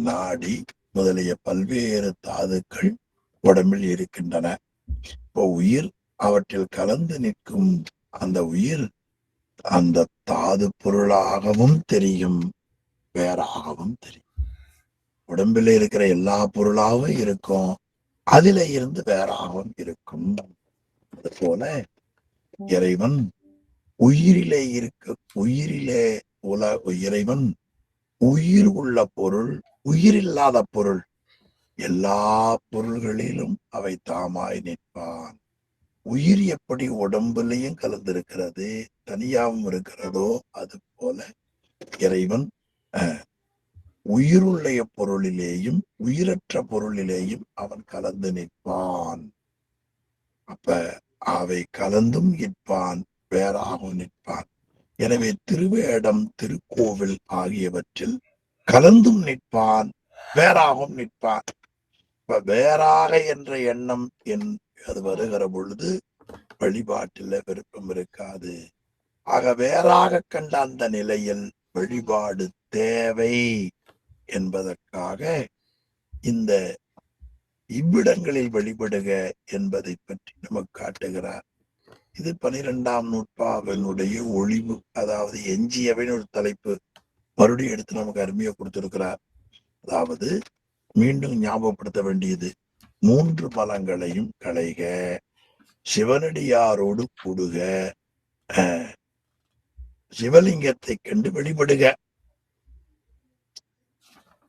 நாடி முதலிய பல்வேறு தாதுக்கள் உடம்பில் இருக்கின்றன. இப்போ உயிர் அவற்றில் கலந்து நிற்கும் அந்த உயிர் அந்த தாது பொருளாகவும் தெரியும், வேறாகவும் தெரியும். உடம்பில் இருக்கிற எல்லா பொருளாகவும் இருக்கும், அதில இருந்து வேறாகவும் இருக்கும். அது போல இறைவன் உயிரிலே இறைவன் உயிர் உள்ள பொருள், உயிரில்லாத பொருள், எல்லா பொருள்களிலும் அவை தாமாய் நிற்பான். உயிர் எப்படி உடம்புலையும் கலந்திருக்கிறது, தனியாகவும் இருக்கிறதோ, அது போல இறைவன் உயிருள்ள பொருளிலேயும் உயிரற்ற பொருளிலேயும் அவன் கலந்து நிற்பான். அப்ப அவை கலந்தும் நிற்பான், வேறாகவும் நிற்பான். எனவே திருவேடம், திருக்கோவில் ஆகியவற்றில் கலந்தும் நிற்பான், வேறாகவும் நிற்பான். இப்ப வேறாக என்ற எண்ணம் அது வருகிற பொழுது வழிபாட்டில் விருப்பம் இருக்காது. ஆக வேறாக கண்ட அந்த நிலையில் வழிபாடு தேவை என்பதற்காக இந்த இவ்விடங்களில் வழிபடுக என்பதை பற்றி நமக்கு காட்டுகிறார். இது 12ஆம் நூற்பாவினுடைய ஒளிவு, அதாவது எஞ்சியவைன்னு ஒரு தலைப்பு மறுபடியும் எடுத்து நமக்கு அருமையா கொடுத்திருக்கிறார். அதாவது மீண்டும் ஞாபகப்படுத்த வேண்டியது, 3 பலங்களையும் களைக, சிவனடியாரோடு கூடுக, சிவலிங்கத்தை கண்டு வழிபடுக.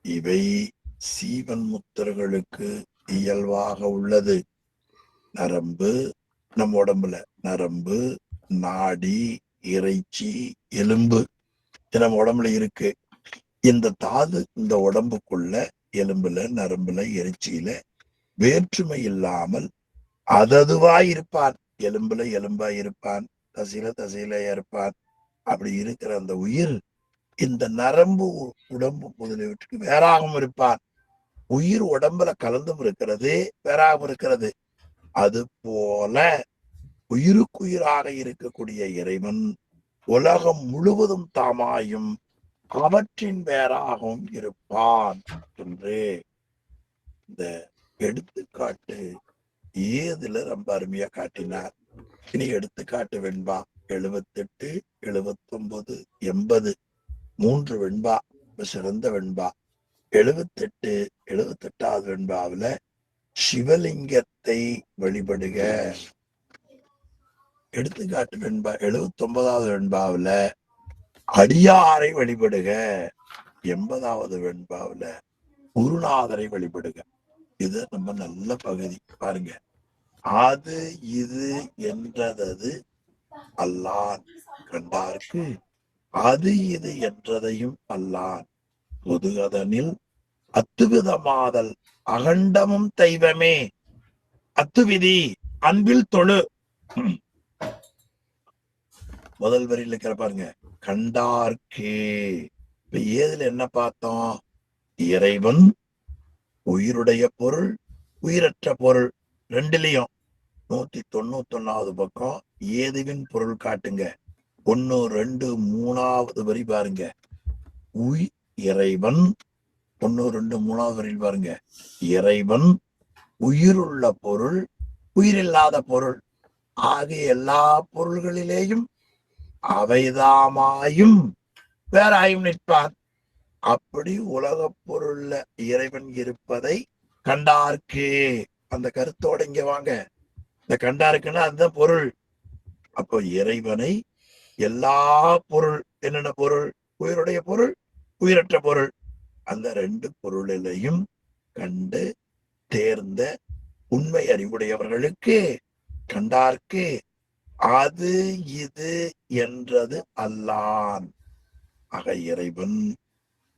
இவை சீவன் முத்தர்களுக்கு இயல்பாக உள்ளது. நரம்பு, நம்ம உடம்புல நரம்பு, நாடி, இறைச்சி, எலும்பு நம்ம உடம்புல இருக்கு. இந்த தாது இந்த உடம்புக்குள்ள எலும்புல, நரம்புல, இறைச்சியில வேற்றுமை இல்லாமல் அததுவாய் இருப்பான். எலும்புல எலும்பா இருப்பான், தசையில இருப்பான். அப்படி இருக்கிற அந்த உயிர் இந்த நரம்பு, உடம்பு முதலியவற்றுக்கு வேறாகவும் இருப்பான். உயிர் உடம்புல கலந்தும் இருக்கிறது, வேறாகவும் இருக்கிறது. அது போல உயிருக்குயிராக இருக்கக்கூடிய இறைவன் உலகம் முழுவதும் தாமாயும் அவற்றின் வேறாகவும் இருப்பான் என்று இந்த எடுத்துக்காட்டு ஏதுல ரொம்ப அருமையா காட்டினார். இனி எடுத்துக்காட்டு வெண்பா 78, 79, 80 3 வெண்பா சிறந்த வெண்பா. 78, 78வது வெண்பாவில சிவலிங்கத்தை வழிபடுக. எடுத்துக்காட்டு வெண்பா 79வது வெண்பாவில அடியாரை வழிபடுக. 80வது வெண்பாவில குருநாதரை வழிபடுக. இது நம்ம நல்ல பகுதி பாருங்க. அது இது என்றது அல்லான் கண்டார்க்கு, அது இது என்றதையும் அல்லான் பொதுகதனில் அத்துவிதமாதல் அகண்டமும் தெய்வமே. அத்துவிதி அன்பில் தொழு. முதல் வரியில இருக்கிற பாருங்க, கண்டார்க்கே. இப்ப ஏதுல என்ன பார்த்தோம்? இறைவன் உயிருடைய பொருள், உயிரற்ற பொருள் ரெண்டுலயும் 191வது பக்கம் ஏதுவின் பொருள் காட்டுங்க. 1, 2, 3வது வரி பாருங்க. இறைவன் 1, 2, 3வது வரியில் பாருங்க. இறைவன் உயிருள்ள பொருள், உயிரில்லாத பொருள் ஆகிய எல்லா பொருள்களிலேயும் அவைதாமாயும் வேறாயும் நிற்பான். அப்படி உலக பொருள்ல இறைவன் இருப்பதை கண்டார்க்கே. அந்த கருத்தோட இங்க வாங்க. இந்த கண்டாருக்குன்னா அதுதான் பொருள். அப்போ இறைவனை எல்லா பொருள், என்னென்ன பொருள்? உயிருடைய பொருள், உயிரற்ற பொருள், அந்த 2 பொருளிலையும் கண்டு தேர்ந்த உண்மை அறிவுடையவர்களுக்கு கண்டார்க்கு அது இது என்றது அல்லான். ஆக இறைவன்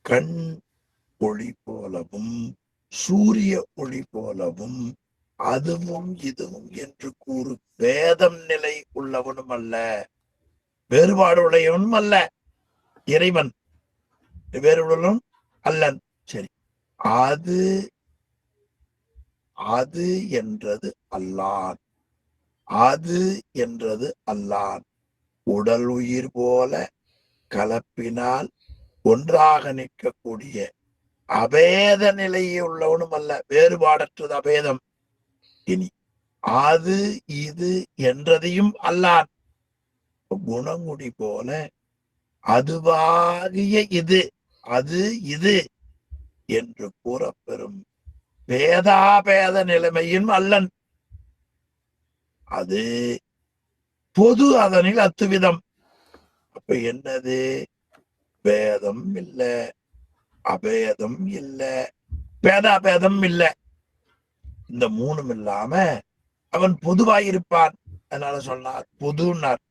கண் ஒளி போலவும் சூரிய ஒளி போலவும் அதுவும் இதுவும் என்று கூறு வேதம் நிலை உள்ளவனும் அல்ல, வேறுபாடு உடையவனும் அல்ல. இறைவன் வேறுபடும் அல்லன். சரி, அது அது என்றது அல்லான். அது என்றது அல்லான். உடல் உயிர் போல கலப்பினால் ஒன்றாக நிற்கக்கூடிய அபேத நிலையை உள்ளவனும் அல்ல, வேறுபாடற்றது அபேதம். இனி அது இது என்றதையும் அல்லான். குணங்குடி போல அதுவாகிய இது, அது இது என்று கூறப்பெறும் பேதாபேத நிலைமையும் அல்லன். அது பொது அதனில் அத்துவிதம். அப்ப என்னது? பேதம் இல்ல, அபேதம் இல்ல, பேதாபேதம் இல்ல. இந்த மூணும் இல்லாம அவன் பொதுவாயிருப்பான். அதனால சொன்னார் பொதுன்னார்.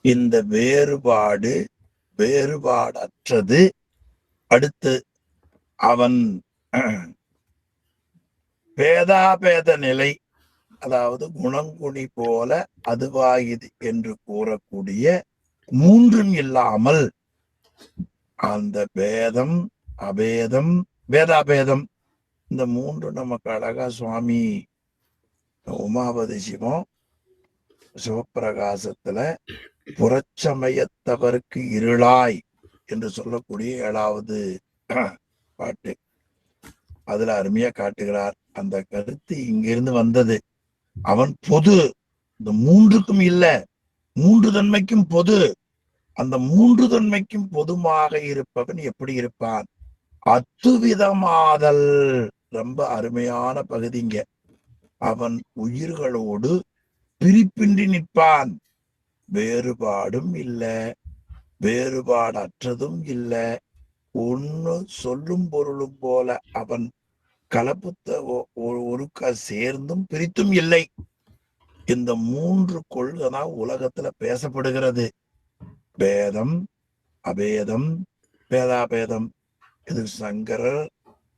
இந்த வேறுபாடு வேறுபாடற்றது. அடுத்து அவன் பேதாபேத நிலை, அதாவது குணங்குணி போல அதுவாயுது என்று கூறக்கூடிய மூன்றும் இல்லாமல் அந்த பேதம், அபேதம், வேதாபேதம், இந்த மூன்று நமக்கு அழகா சுவாமி உமாபதி சிவம் சிவப்பிரகாசத்துல புறச்சமயத்தவருக்கு இருளாய் என்று சொல்லக்கூடிய 7வது பாட்டு, அதுல அருமையா காட்டுகிறார். அந்த கருத்து இங்கிருந்து வந்தது. அவன் பொது, இந்த மூன்றுக்கும் இல்ல, மூன்று தன்மைக்கும் பொது. அந்த மூன்று தன்மைக்கும் பொதுவாக இருப்பவன் எப்படி இருப்பான்? அத்துவிதமாதல். ரொம்ப அருமையான பகுதிங்க. அவன் உயிர்களோடு பிரிப்பின்றி நிற்பான். வேறுபாடும் இல்ல, வேறுபாடற்றதும் இல்ல, ஒன்னு சொல்லும் பொருளும் போல அவன் கலப்புத்த ஒருக்க சேர்ந்தும் பிரித்தும் இல்லை. இந்த மூன்று கொள்கை தான் உலகத்துல பேசப்படுகிறது. பேதம், அபேதம், பேதாபேதம். இது சங்கரர்,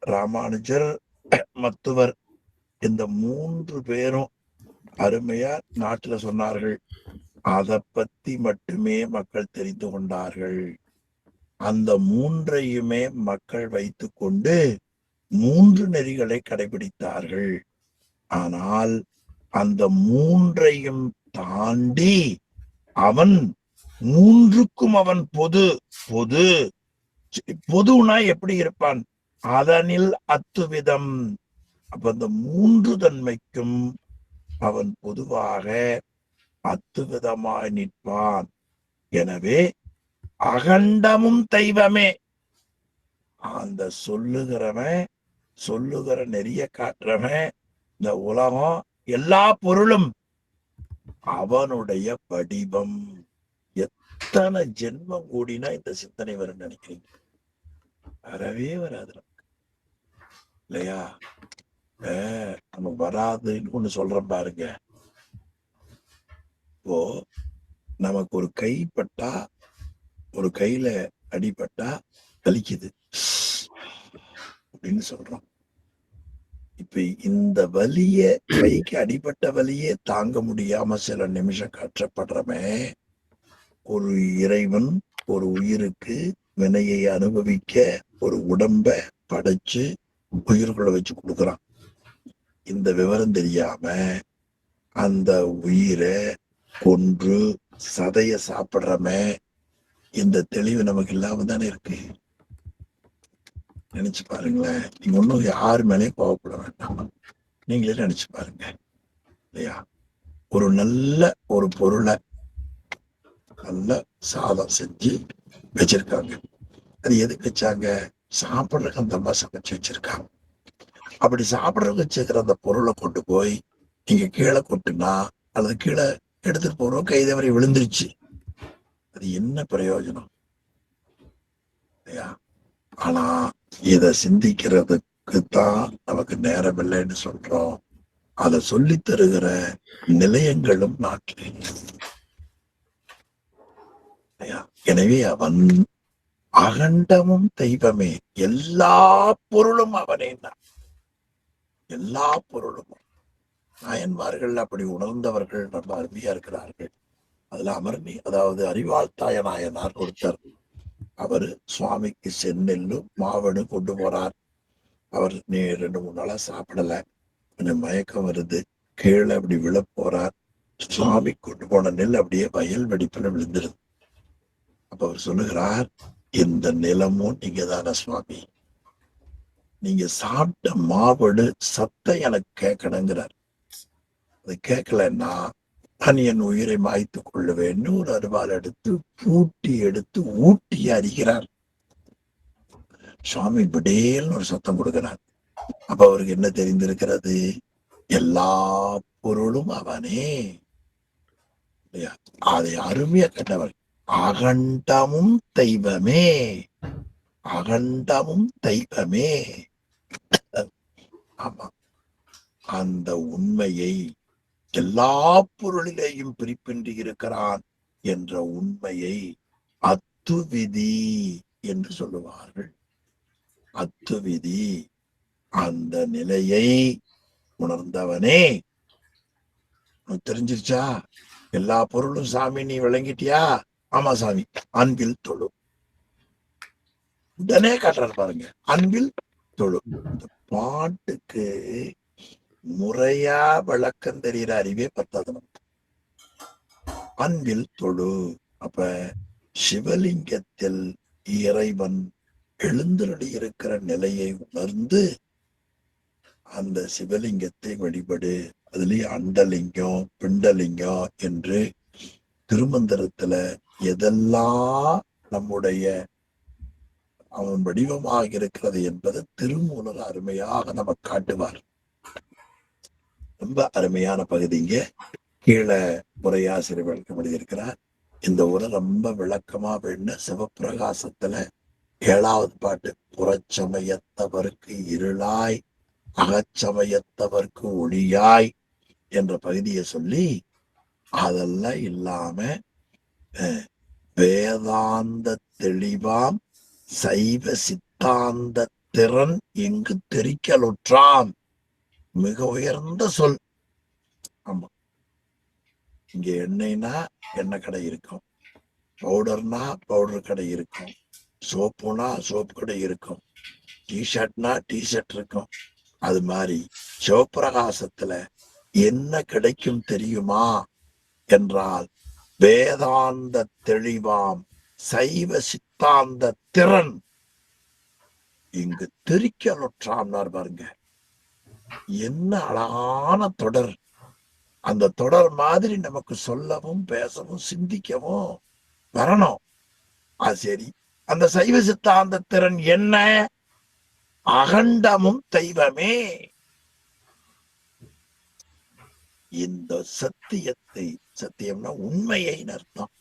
ராமானுஜர், மத்துவர் இந்த 3 பேரும் அருமையா நாட்டுல சொன்னார்கள். அதை பத்தி மட்டுமே மக்கள் தெரிந்து கொண்டார்கள். அந்த 3ஐயுமே மக்கள் வைத்து கொண்டு 3 நெறிகளை கடைபிடித்தார்கள். ஆனால் அந்த 3ஐயும் தாண்டி அவன் 3க்கும் அவன் பொது. பொதுனா எப்படி இருப்பான்? அதனில் அத்துவிதம். அப்ப அந்த 3 தன்மைக்கும் அவன் பொதுவாக அத்துவிதமாய் நிற்பான். எனவே அகண்டமும் தெய்வமே. அந்த சொல்லுகிற நெறிய காட்டுறவன், இந்த உலகம் எல்லா பொருளும் அவனுடைய வடிவம். எத்தனை ஜென்மம் கூடினா இந்த சிந்தனை வரும் நினைக்கிறீங்க? வரவே வராது நமக்கு, இல்லையா? நம்ம வராதுன்னு ஒண்ணு சொல்றோம் பாருங்க. இப்போ நமக்கு ஒரு கைப்பட்டா, ஒரு கையில அடிபட்டா வலிக்குது அப்படின்னு சொல்றோம். இப்ப இந்த வலிய, கைக்கு அடிபட்ட வலியே தாங்க முடியாம சில நிமிஷம் கஷ்டப்படுறமே, ஒரு இறைவன் ஒரு உயிருக்கு வினையை அனுபவிக்க ஒரு உடம்ப படைச்சு உயிர்களை வச்சு கொடுக்குறான். இந்த விவரம் தெரியாம அந்த உயிரை கொன்று சதைய சாப்பிடுறமே, இந்த தெளிவு நமக்கு இல்லாம தானே இருக்கு. நினைச்சு பாருங்களேன். நீங்க ஒன்னும் யாரு மேலேயும் கோவப்பட வேண்டாம், நீங்களே நினைச்சு பாருங்க, இல்லையா? ஒரு நல்ல ஒரு பொருளை நல்ல சாதம் செஞ்சு வச்சிருக்காங்க. அது எதுக்கு வச்சாங்க? சாப்பிட்றதுக்கு அந்த அம்மா சமைச்சு வச்சிருக்காங்க. அப்படி சாப்பிட்றதுக்கு வச்சுக்கிற அந்த பொருளை கொண்டு போய் நீங்க கீழே கொட்டுனா அல்லது கீழே எடுத்துட்டு போறோம், கை தவறி விழுந்துருச்சு, அது என்ன பிரயோஜனம் இல்லையா? ஆனா இத சிந்திக்கிறதுக்கு தான் நமக்கு நேரம் இல்லைன்னு சொல்றோம். அதை சொல்லி தருகிற நிலையங்களும் நாட்டில் இல்லையா? எனவே அவன் அகண்டமும் தெய்வமே, எல்லா பொருளும் அவனே தான், எல்லா பொருளும். நாயன்மார்கள் அப்படி உணர்ந்தவர்கள் ரொம்ப அருமையா இருக்கிறார்கள். அதுல அமர்னி, அதாவது அறிவாழ்த்தாய நாயனார் ஒருத்தர், அவரு சுவாமிக்கு செந்நெல்லும் மாவனு கொண்டு போறார். அவர் நீ 2-3 நாளா சாப்பிடல, கொஞ்சம் மயக்கம் வருது, கீழே அப்படி விழ போறார். சுவாமி கொண்டு போன நெல் அப்படியே வயல் வெடிப்புல விழுந்துருது. அப்ப அவர் சொல்லுகிறார், இந்த நிலமும் நீங்க தானே சுவாமி, நீங்க சாப்பிட்ட மாவடு சத்தம் எனக்கு கேட்கணுங்கிறார். அது கேட்கலன்னா நான் என் உயிரை மாய்த்துக் கொள்ளுவேன். ஒரு அருவாள் எடுத்து பூட்டி எடுத்து ஊட்டி அறிகிறார். சுவாமி விடேல்னு ஒரு சத்தம் கொடுக்கிறார். அப்ப அவருக்கு என்ன தெரிந்திருக்கிறது? எல்லா பொருளும் அவனே. அதை அருமையா கேட்டவர், அகண்டமும் தெய்வமே, அகண்டமும் தெய்வமே. ஆமா, அந்த உண்மையை, எல்லா பொருளிலேயும் பிரிப்பின்றி இருக்கிறான் என்ற உண்மையை அத்துவிதி என்று சொல்லுவார்கள். அத்துவிதி, அந்த நிலையை உணர்ந்தவனே. தெரிஞ்சிருச்சா? எல்லா பொருளும் சாமி நீ விளங்கிட்டியா? ஆமா சாமி, அன்பில் தொழு. உடனே காட்டுறாரு பாருங்க, அன்பில் தொழு. இந்த பாட்டுக்கு முறையா விளக்கம் தெரிகிற அறிவே பத்தாது. அன்பில் தொழு. அப்ப சிவலிங்கத்தில் இறைவன் எழுந்தருளி இருக்கிற நிலையை உணர்ந்து அந்த சிவலிங்கத்தை வழிபடு. அதுலயே அண்டலிங்கம், பிண்டலிங்கம் என்று திருமந்திரத்துல எதெல்லாம் நம்முடைய அவன் வடிவமாக இருக்கிறது என்பது திருமூலர் அருமையாக நமக்கு காட்டுவார். ரொம்ப அருமையான பகுதிங்க. கீழே உரையாசிரியர் விளக்கம் எழுதியிருக்கிறார். இந்த உரை ரொம்ப விளக்கமா வேண்ட சிவப்பிரகாசத்துல 7வது பாட்டு, புறச்சமயத்தவருக்கு இருளாய் அகச்சமயத்தவருக்கு ஒளியாய் என்ற பகுதியை சொல்லி, அதெல்லாம் இல்லாம வேதாந்த தெளிவாம் சைவ சித்தாந்த திறன் இங்கு தெரிக்கலுற்றாம். மிக உயர்ந்த சொல். ஆமா, இங்க எண்ணெய்னா எண்ணெய் கடை இருக்கும், பவுடர்னா பவுடர் கடை இருக்கும், சோப்புனா சோப்பு கடை இருக்கும், டிஷர்ட்னா டிஷர்ட் இருக்கும். அது மாதிரி சிவப்பிரகாசத்துல என்ன கிடைக்கும் தெரியுமா என்றால், வேதாந்த தெளிவாம் சைவ சித்தாந்த திறன் இங்கு தெரிக்கலுற்றாம்னார் பாருங்க. என்ன அழகான தொடர். அந்த தொடர் மாதிரி நமக்கு சொல்லவும் பேசவும் சிந்திக்கவும் வரணும். அது சரி, அந்த சைவ சித்தாந்த திறன் என்ன? அகண்டமும் தெய்வமே. இந்த சத்தியத்தை, சத்தியம்னா உண்மையை அர்த்தம்,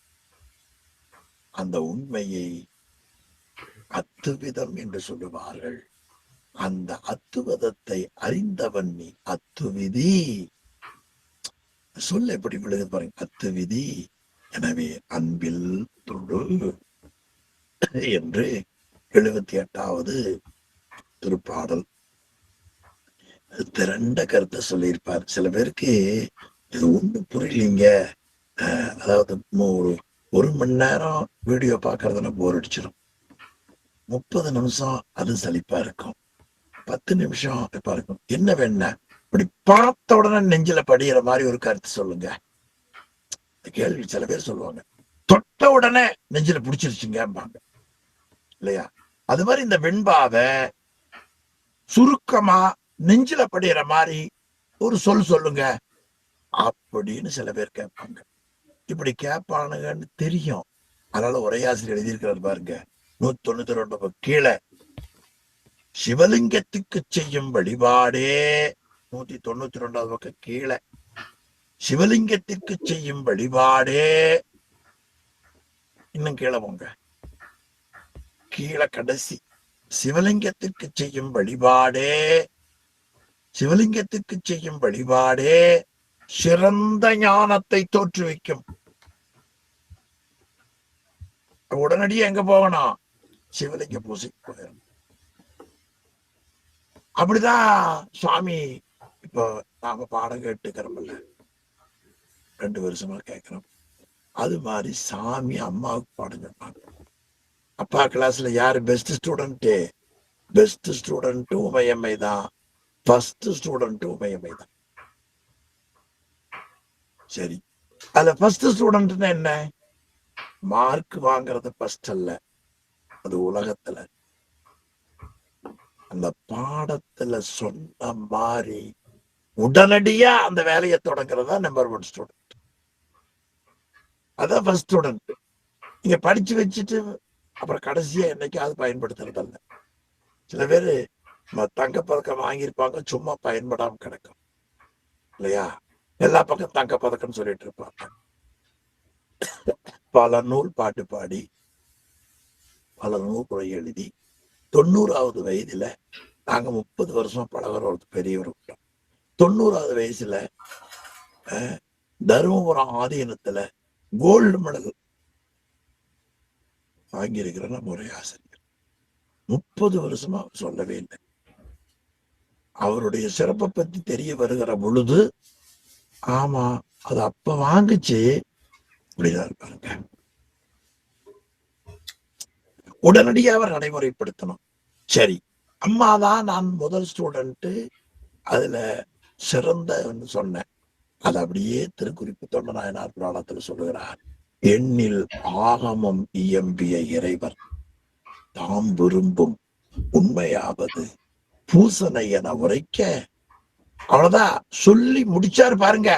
அந்த உண்மையை அத்துவிதம் என்று சொல்லுவார்கள். அந்த அத்துவதத்தை அறிந்தவன் நீ. அத்துவிதி சொல்ல எப்படி விழுது பாருங்க, அத்துவிதி. எனவே அன்பில் தொழு என்று 78வது திருப்பாடல் திரண்ட கருத்தை சொல்லியிருப்பார். சில பேருக்கு இது ஒண்ணும் புரியலீங்க. அதாவது ஒரு மணி நேரம் வீடியோ பாக்குறதுன்னா போர் அடிச்சிடும். 30 நிமிஷம் அது சலிப்பா இருக்கும். 10 நிமிஷம் இப்ப இருக்கும். என்ன வேணா இப்படி பார்த்த உடனே நெஞ்சில படிகிற மாதிரி ஒரு கருத்து சொல்லுங்க. கேள்வி சில பேர் சொல்லுவாங்க, தொட்ட உடனே நெஞ்சில பிடிச்சிருச்சுங்கம்பாங்க இல்லையா? அது மாதிரி இந்த வெண்பாவை சுருக்கமா நெஞ்சில படிகிற மாதிரி ஒரு சொல்லுங்க அப்படின்னு சில பேர் கேட்பாங்க. இப்படி கேட்பானுங்கன்னு தெரியும். அதனால உரையாசிரியர் எழுதியிருக்கிறார் பாருங்க, 192 கீழே சிவலிங்கத்துக்கு செய்யும் வழிபாடே 192வது பக்கம் கீழே சிவலிங்கத்திற்கு செய்யும் வழிபாடே, இன்னும் கீழே போங்க, கீழே கடைசி, சிவலிங்கத்திற்கு செய்யும் வழிபாடே, சிவலிங்கத்திற்கு செய்யும் வழிபாடே சிறந்த ஞானத்தை தோற்றுவிக்கும். உடனடியே எங்க போகணும்? சிவலிங்க பூசைக்கு போயிடும். அப்படிதான் சுவாமி இப்போ நாம பாடம் கேட்டுக்கிறோம்ல, 2 வருஷமா கேட்கிறோம். அது மாதிரி சாமி அம்மாவுக்கு பாடம் சொன்னாங்க. அப்பா கிளாஸ்ல யாரு பெஸ்ட் ஸ்டூடெண்ட்? பெஸ்ட் ஸ்டூடெண்ட் உமையம்மை தான். ஃபர்ஸ்ட் ஸ்டூடெண்ட் உமையம்மை தான். சரி, அதுல ஃபர்ஸ்ட் ஸ்டூடெண்ட்னா என்ன? மார்க் வாங்குறது ஃபர்ஸ்ட் அல்ல, அது உலகத்துல அந்த பாடத்துல சொன்ன மாதிரி உடனடியா அந்த வேலையை தொடங்குறதா நம்பர் 1 ஸ்டூடெண்ட். அதான் ஃபர்ஸ்ட் ஸ்டூடெண்ட். நீங்க படிச்சு வச்சுட்டு அப்புறம் கடைசியா என்னைக்காவது பயன்படுத்துறது அல்ல. சில பேரு தங்கப்பதக்கம் வாங்கியிருப்பாங்க, சும்மா பயன்படாம கிடக்கும் இல்லையா? எல்லா பக்கம் தங்கப்பதக்கம் சொல்லிட்டு இருப்பாங்க. பல நூல் பாட்டு பாடி, பல நூல்களை எழுதி 90வது வயதுல, நாங்க 30 வருஷம் பழகிற ஒரு பெரியவர், 90வது வயசுல தருமபுரம் ஆதீனத்துல கோல்டு மெடல் வாங்கியிருக்கிற நம்ம ஒரு ஆசிரியர். 30 வருஷமா சொல்லவே இல்லை. அவருடைய சிறப்பை பத்தி தெரிய வருகிற பொழுது, ஆமா அது அப்ப வாங்குச்சு அப்படிதான் இருப்பாருங்க. உடனடியாக அவர் நடைமுறைப்படுத்தணும். சரி, அம்மாதான் நான் முதல் ஸ்டூடெண்ட், அதுல சிறந்த சொன்னேன். அது அப்படியே திருக்குறிப்பு தொண்டநாயனார் புராணத்தில் சொல்லுகிறார். எண்ணில் ஆகமம் இயம்பிய இறைவர் தாம் விரும்பும் உண்மையாவது பூசனை என உரைக்க. அவ்வளவுதான் சொல்லி முடிச்சாரு பாருங்க.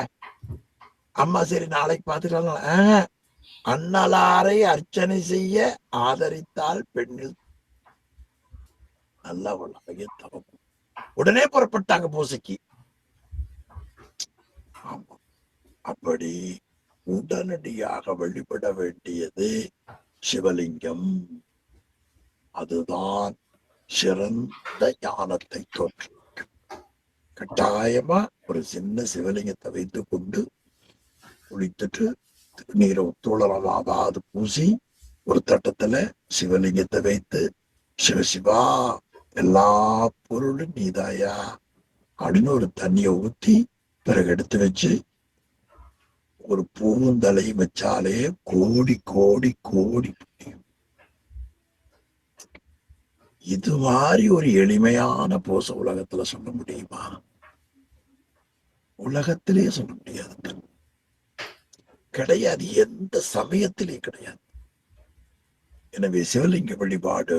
அம்மா சரி நாளைக்கு பார்த்துக்கலாம். அண்ணலாரை அர்ச்சனை செய்ய ஆதரித்தால் பெண்ணில் நல்ல தவம். உடனே புறப்பட்டாங்க பூசைக்கு. ஆமா, அப்படி உடனடியாக வழிபட வேண்டியது சிவலிங்கம். அதுதான் சிறந்த ஞானத்தை தோற்றுவிக்கும். கட்டாயமா ஒரு சின்ன சிவலிங்கத்தை வைத்துக் கொண்டு குளித்துட்டு நீரை தூளமாவது பூசி ஒரு தட்டத்துல சிவலிங்கத்தை வைத்து, சிவசிவா எல்லா பொருளும் நீதாயா அப்படின்னு ஒரு தண்ணிய ஊத்தி பிறகு எடுத்து வச்சு ஒரு பூந்தலை வச்சாலே கோடி கோடி கோடி புண்ணியம். இது மாதிரி ஒரு எளிமையான பூசை உலகத்துல சொல்ல முடியுமா? உலகத்திலே சொல்ல முடியாது, கிடையாது, எந்த சமயத்திலேயும் கிடையாது. எனவே சிவலிங்க வழிபாடு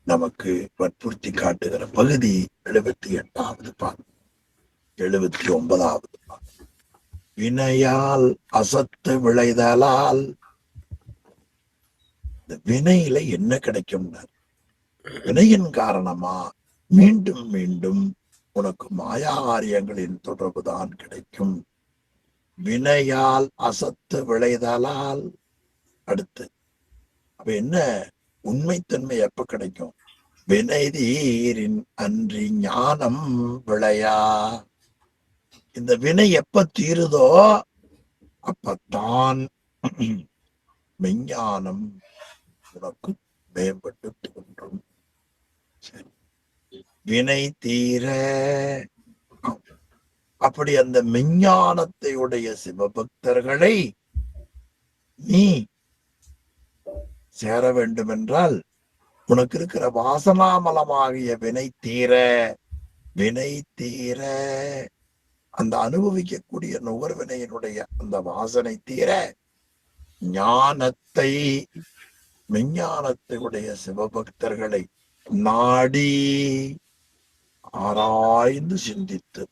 நமக்கு வற்புறுத்தி காட்டுகிற பகுதி 78வது பாடல், 79வது பாடல். வினையால் அசத்து விளைதலால். இந்த வினையில என்ன கிடைக்கும்? வினையின் காரணமா மீண்டும் மீண்டும் உனக்கு மாயாகாரியங்களின் தொடர்புதான் கிடைக்கும். வினையால் அசத்து விளைதலால். அடுத்து அப்ப என்ன உண்மைத்தன்மை எப்ப கிடைக்கும்? வினைதீரின் அன்றி ஞானம் விளையா. இந்த வினை எப்ப தீருதோ அப்பத்தான் மெஞ்ஞானம் உனக்கு மேம்பட்டு தோன்றும். சரி, வினை தீர. அப்படி அந்த மெஞ்ஞானத்தை உடைய சிவபக்தர்களை நீ சேர வேண்டும் என்றால் உனக்கு இருக்கிற வாசனாமலமாகிய வினை தீர, வினை தீர, அந்த அனுபவிக்கக்கூடிய நுகர்வினையினுடைய அந்த வாசனை தீர ஞானத்தை, மெஞ்ஞானத்தை உடைய சிவபக்தர்களை நாடி ஆராய்ந்து சிந்தித்து,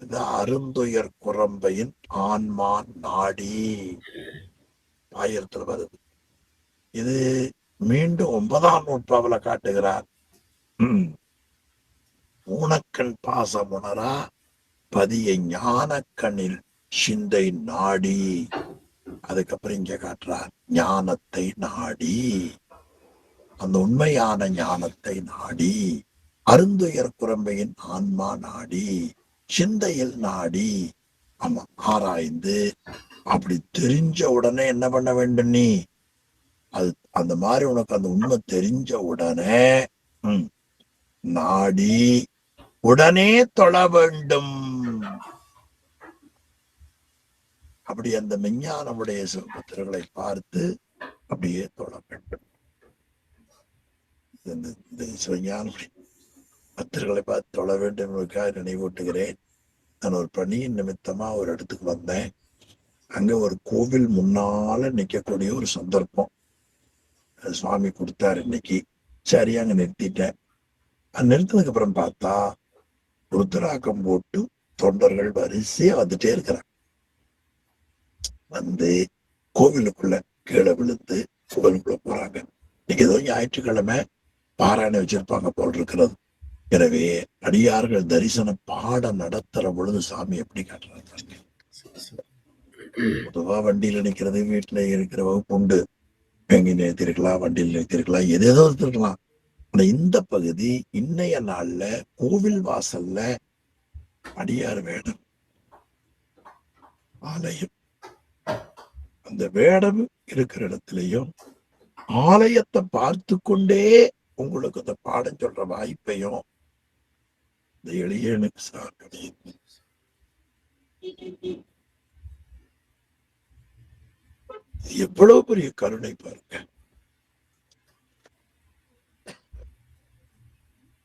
இது அருந்துயர் குரம்பையின் ஆன்மான் நாடி ஆயிரத்துல வருது. இது மீண்டும் 9ஆம் நூற்பாவில காட்டுகிறார். ஊனக்கண் பாசமுணரா பதிய ஞானக்கண்ணில் சிந்தை நாடி, அதுக்கப்புறம் இங்க காட்டுறார் ஞானத்தை நாடி, அந்த உண்மையான ஞானத்தை நாடி, அருந்துயர் குரம்பையின் ஆன்மா நாடி, சிந்தையில் நாடி, ஆமா ஆராய்ந்து, அப்படி தெரிஞ்ச உடனே என்ன பண்ண வேண்டும் நீ? அது அந்த மாதிரி உனக்கு அந்த உண்மை தெரிஞ்ச உடனே நாடி உடனே தொழ வேண்டும். அப்படி அந்த மெஞ்ஞானமுடைய சிவபக்தர்களை பார்த்து அப்படியே தொழ வேண்டும். இந்த சிவஞானமுடைய பக்தர்களை பார்த்து தொழ வேண்டும் என்பதற்காக நினைவூட்டுகிறேன். நான் ஒரு பணியின் நிமித்தமா ஒரு இடத்துக்கு வந்தேன். அங்க ஒரு கோவில் முன்னால நிக்கக்கூடிய ஒரு சந்தர்ப்பம் சுவாமி கொடுத்தாரு இன்னைக்கு. சரி, அங்க நிறுத்திட்டேன். நிறுத்தினதுக்கு அப்புறம் பார்த்தா ருத்ராக்கம் போட்டு தொண்டர்கள் வரிசையா வந்துட்டே இருக்கிறாங்க. வந்து கோவிலுக்குள்ள கீழே விழுந்து கோவிலுக்குள்ள போறாங்க. இன்னைக்கு ஏதோ ஞாயிற்றுக்கிழமை பாராயணம் வச்சிருப்பாங்க போல் இருக்கிறது. எனவே அடியார்கள் தரிசன பாடம் நடத்துற பொழுது சாமி எப்படி காட்டுறாங்க? பொதுவா வண்டியில நிக்கிறது, வீட்டுல இருக்கிற வகுப்பு உண்டு. எங்க நிறுத்திருக்கலாம், வண்டியில் நிறுத்திருக்கலாம், எதேதோ இருக்கலாம். ஆனா இந்த பகுதி இன்னைய நாள்ல கோவில் வாசல்ல அடியார் வேடம், ஆலயம், அந்த வேடம் இருக்கிற இடத்துலயும் ஆலயத்தை பார்த்து கொண்டே உங்களுக்கு அந்த பாடம் சொல்ற வாய்ப்பையும் இந்த எளியனுக்கு சார் கிடையாது. எவ்வளவு பெரிய கருணை பாருங்க.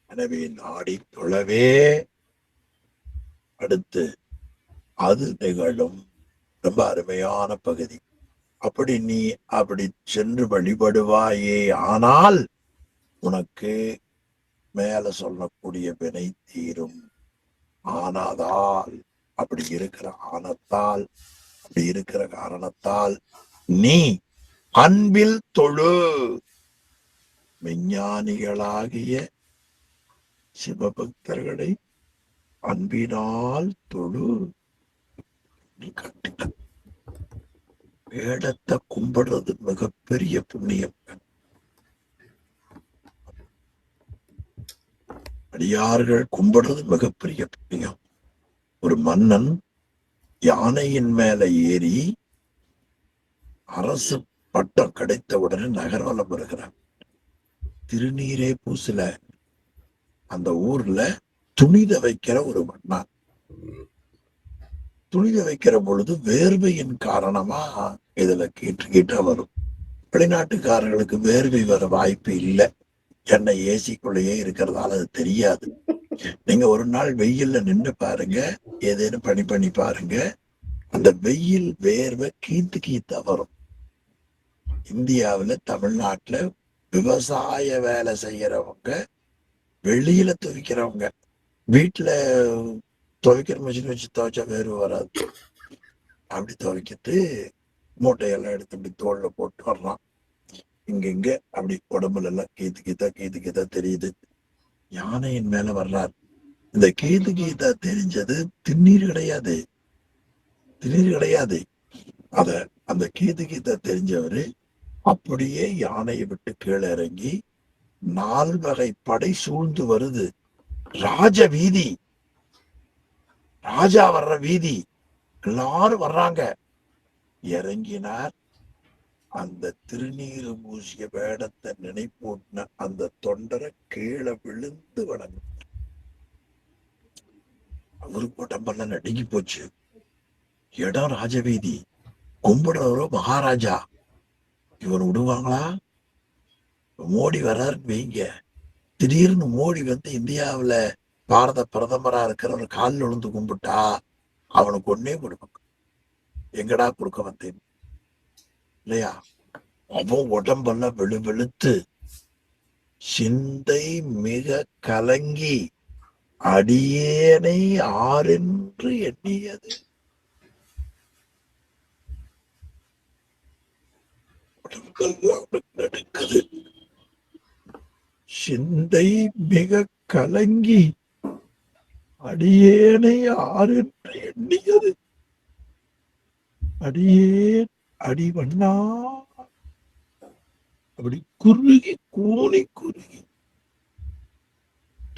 எனவே நாடி தொழவே அடுத்து அது நிகழும். ரொம்ப அருமையான பகுதி. அப்படி நீ அப்படி சென்று வழிபடுவாயே ஆனால் உனக்கு மேல சொல்லக்கூடிய வினை தீரும். ஆனாதால் அப்படி இருக்கிற ஆனத்தால், அப்படி இருக்கிற காரணத்தால் நீ அன்பில் தொழு. விஞ்ஞானிகளாகிய சிவபக்தர்களை அன்பினால் தொழு. நீ கட்டின வேடத்தை கும்பிடுறது மிகப்பெரிய புண்ணியம். அடியார்கள் கும்பிடுறது மிகப்பெரிய புண்ணியம். ஒரு மன்னன் யானையின் மேல ஏறி அரசு பட்டம் கிடைத்த உடனே நகர்வலம் வருகிறான். திருநீரே பூசல. அந்த ஊர்ல துணித வைக்கிற ஒரு மன்னன். துணித வைக்கிற பொழுது வேர்வையின் காரணமா இதுல கேட்டு வரும். வெளிநாட்டுக்காரர்களுக்கு வேர்வை வர வாய்ப்பு இல்லை. என்ன ஏசிக்குள்ளேயே இருக்கிறதால அது தெரியாது. நீங்க ஒரு நாள் வெயில்ல நின்று பாருங்க, ஏதேனும் பணி பண்ணி பாருங்க, அந்த வெயில் வேர்வை கீத்தா வரும். இந்தியாவுல தமிழ்நாட்டுல விவசாய வேலை செய்யறவங்க, வெளியில துவைக்கிறவங்க, வீட்டுல துவைக்கிற மிஷின் வச்சு துவைச்சா வேர்வை வராது. அப்படி துவைக்கிட்டு மூட்டையெல்லாம் எடுத்து இப்படி தோல்ல போட்டு வர்றான். இங்க அப்படி உடம்புல எல்லாம் கீத்தா தெரியுது. யானையின் மேல வர்றார். இந்த கீதா தெரிஞ்சது திருநீர் கிடையாது. அத அந்த கீதா தெரிஞ்சவரு அப்படியே யானையை விட்டு கீழே இறங்கி 4 வகை படை சூழ்ந்து வருது. ராஜ வீதி, ராஜா வர்ற வீதி, எல்லாரும் வர்றாங்க. இறங்கினார். அந்த திருநீரு பூசிய வேடத்தை நினைப்பூட்டின அந்த தொண்டரை கீழே விழுந்து வணங்கும். அவருக்கு உடம்பெல்லாம் நடுங்கி போச்சு. இடம் ராஜவீதி, கும்பிடுறவரோ மகாராஜா. இவர் விடுவாங்களா? மோடி வர்றாருன்னு வைங்க. திடீர்னு மோடி வந்து இந்தியாவுல பாரத பிரதமரா இருக்கிறவர் காலில் விழுந்து கும்பிட்டா அவனுக்கு ஒன்னே கொடுப்பாங்க. எங்கடா கொடுக்க வந்தேன் இல்லையா? அவன் உடம்பெல்லாம் வெளுத்து சிந்தை மிக கலங்கி அடியேனை ஆரென்று எண்ணியது. உடம்பெல்லாம் நடக்குது. சிந்தை மிக கலங்கி அடியேனை ஆரென்று எண்ணியது. அடியேன் அடிவண்ணா. அப்படி குறுகி கூனி குறுகி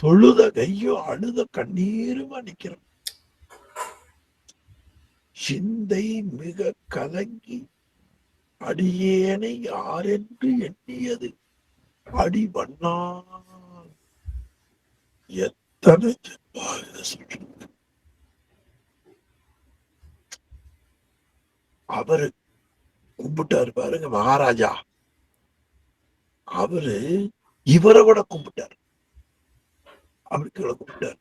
தொழுத கையும் அழுத கண்ணீருமா நிக்கிறோம். சிந்தை மிக கலங்கி அடியேனை யாரென்று எண்ணியது அடிவண்ணா. எத்தனை சொல்ற அவரு கும்பிட்டாரு பாருங்க மகாராஜா. அவரு இவரை விட கும்பிட்டார். அவரு கீழே கும்பிட்டார்.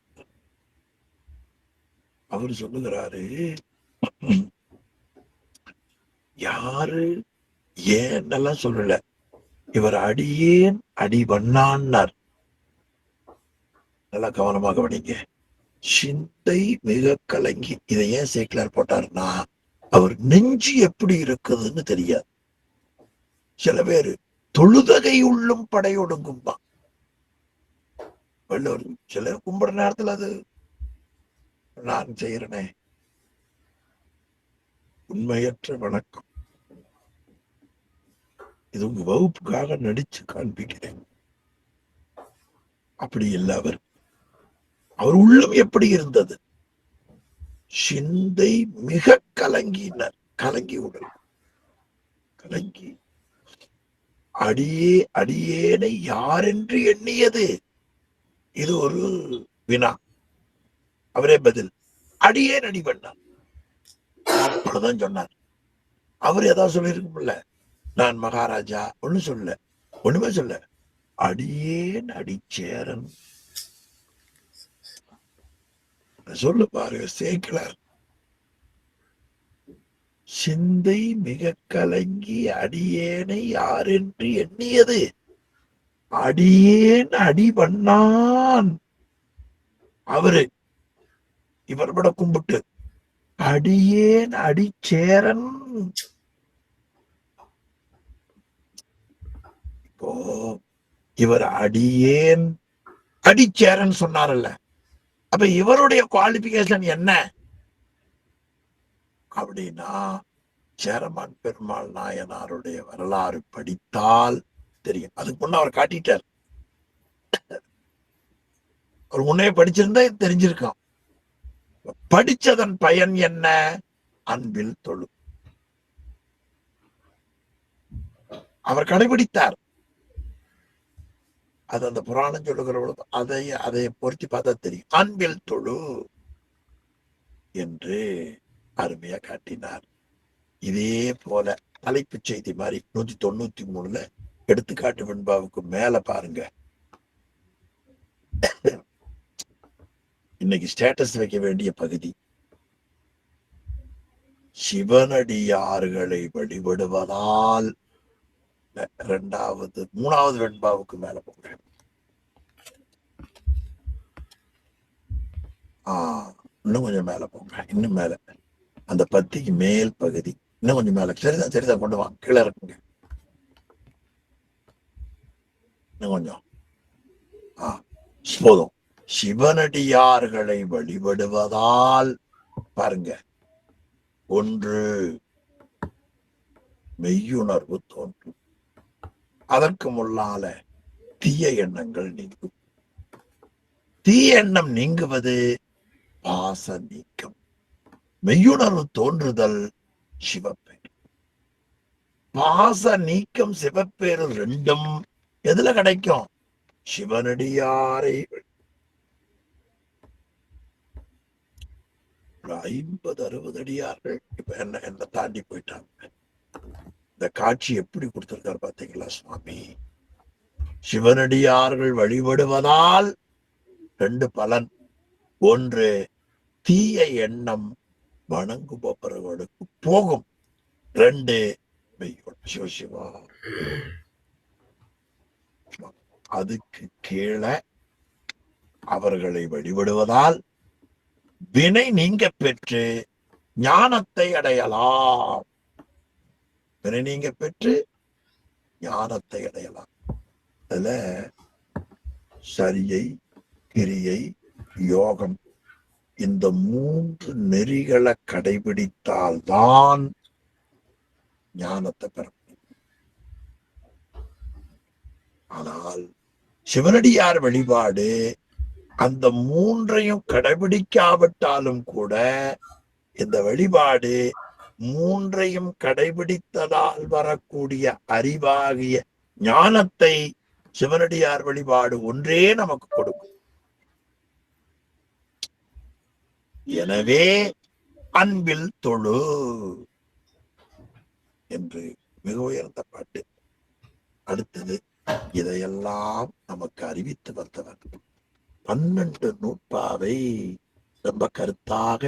அவரு சொல்லுகிறாரு, யாரு ஏன்னெல்லாம் சொல்லல, இவர் அடியேன் அடி வண்ணான்னார். நல்லா கவனமாக கவனிங்க. சிந்தை மிக கலங்கி. இதை ஏன் சேக்கிலார் போட்டாருன்னா, அவர் நெஞ்சு எப்படி இருக்குதுன்னு தெரியாது. சில பேரு தொழுதகை உள்ளும் படையொடுங்கும்பா வள்ளுவர். சிலர் கும்பிடுற நேரத்துல அது நான் செய்யறனே உண்மையற்ற வணக்கம், இது உங்க வகுப்புக்காக நடிச்சு காண்பிக்கிறேன். அப்படி இல்லை. அவர் உள்ளம் எப்படி இருந்தது? சிந்தை மிக கலங்கினர். கலங்கி உடல் கலங்கி அடியேனை யாரென்று எண்ணியது. இது ஒரு வினா. அவரே பதில், அடியேன் அடி பண்ணார். அவ்வளவுதான் சொன்னார். அவர் ஏதாவது சொல்லியிருக்கும்ல, நான் மகாராஜா ஒண்ணு சொல்ல, ஒண்ணுமே சொல்ல, அடியேன் அடிச்சேரன் சொல்லு பாருங்க சேக்கிலார். சிந்தை மிக கலங்கி அடியேனை யாரென்று எண்ணியது அடியேன் அடி பண்ணான். அவரு இவர் விட கும்பிட்டு அடியேன் அடிச்சேரன். இப்போ இவர் அடியேன் அடிச்சேரன் சொன்னார்ல, அப்ப இவருடைய குவாலிபிகேஷன் என்ன அப்படின்னா, சேரமான் பெருமாள் நாயனாருடைய வரலாறு படித்தால் தெரியும். அதுக்கு முன்ன அவர் காட்டிட்டார். அவர் முன்னே படிச்சிருந்தா தெரிஞ்சிருக்கான். படிச்சதன் பயன் என்ன? அன்பில் தொழு. அவர் கடைபிடித்தார். அது அந்த புராணம் சொல்லுகிறவளுக்கு அதை பொருத்தி பார்த்தா தெரியும். அன்பில் தொழு என்று அருமையா காட்டினார். இதே போல தலைப்புச் செய்தி மாதிரி 193 எடுத்துக்காட்டு வெண்பாவுக்கு மேல பாருங்க. இன்னைக்கு ஸ்டேட்டஸ் வைக்க வேண்டிய பகுதி, சிவனடியார்களை வழிபடுவதால். மூணாவது வெண்பாவுக்கு மேல போகிறேன். இன்னும் கொஞ்சம் மேல போங்க. இன்னும் மேல அந்த பத்திக்கு மேல் பகுதி இன்னும் கொஞ்சம் மேல. சரிதான் கொண்டு வாங்க. கீழே இருக்குங்க. இன்னும் கொஞ்சம் போதும். சிவனடியார்களை வழிபடுவதால் பாருங்க, ஒன்று மெய்யுணர்வு தோன்றும். அதற்கு முன்னால தீய எண்ணங்கள் நீங்கும். தீய எண்ணம் நீங்குவது பாச நீக்கம். மெய்யுணர்வு தோன்றுதல் சிவப்பேறு. பாச நீக்கம் சிவப்பேறு ரெண்டும் எதுல கிடைக்கும்? சிவனடியாரை 50-60 அடியார்கள் இப்ப என்ன தாண்டி போயிட்டாங்க. இந்த காட்சி எப்படி கொடுத்திருக்காரு பாத்தீங்களா சுவாமி? சிவனடியார்கள் வழிபடுவதால் 2 பலன். ஒன்று, தீய எண்ணம் வணங்குபவர்களுக்கு போகும். 2, சிவசிவா. அதுக்கு கீழே அவர்களை வழிபடுவதால் வினை நீங்க பெற்று ஞானத்தை அடையலாம். வினை நீங்க பெற்று ஞானத்தை அடையலாம். அதுல சரியை, கிரியை, யோகம் இந்த 3 நெறிகளை கடைபிடித்தால்தான் ஞானத்தை பெற முடியும். ஆனால் சிவனடியார் வழிபாடு அந்த மூன்றையும் கடைபிடிக்காவிட்டாலும் கூட இந்த வழிபாடு மூன்றையும் கடைபிடித்ததால் வரக்கூடிய அறிவாகிய ஞானத்தை சிவனடியார் வழிபாடு ஒன்றே நமக்கு கொடுக்கும். எனவே அன்பில் தொழு என்று மிக உயர்ந்த பாட்டு. அடுத்தது, இதையெல்லாம் நமக்கு அறிவித்து வந்தவர் 12 நூற்பாவை ரொம்ப கருத்தாக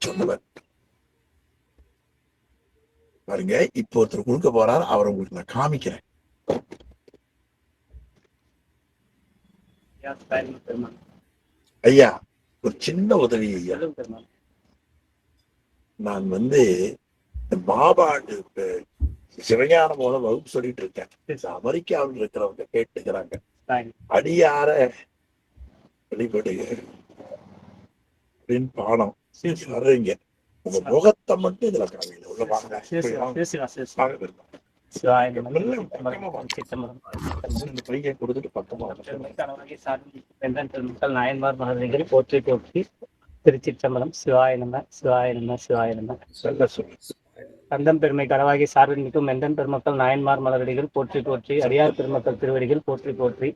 சொன்னவர். பாருங்க, இப்போ ஒருத்தர் கொடுக்க போறார், அவரை உங்களுக்கு நான் காமிக்கிறேன். ஐயா, ஒரு சின்ன உதவி ஐயா. நான் மாபாடு சிவஞான மூலம் வகுப்பு சொல்லிட்டு இருக்கேன். அமெரிக்காவில் இருக்கிறவங்க கேட்டுக்கிறாங்க, அடியார வழிபடுக அப்படின்னு பாடம் வர்றீங்க. உங்க முகத்தை மட்டும் இதுல காமிங்க. உள்ள வாங்க. பையன் கொடுத்துட்டு பக்கமா நாயன்மார் மகர்கள் போற்றி போற்றி திருச்சிற்றம்பலம். சிவாய நம சிவாய நம சிவாய நம. சொல்ல சொல்லு. கந்தம் பெருமை கடவாகி சார்பில் மிகும் மெந்தன் பெருமக்கள் நாயன்மார் மலரடிகள் போற்றி போற்றி, அடியார் பெருமக்கள் திருவடிகள் போற்றி போற்றி,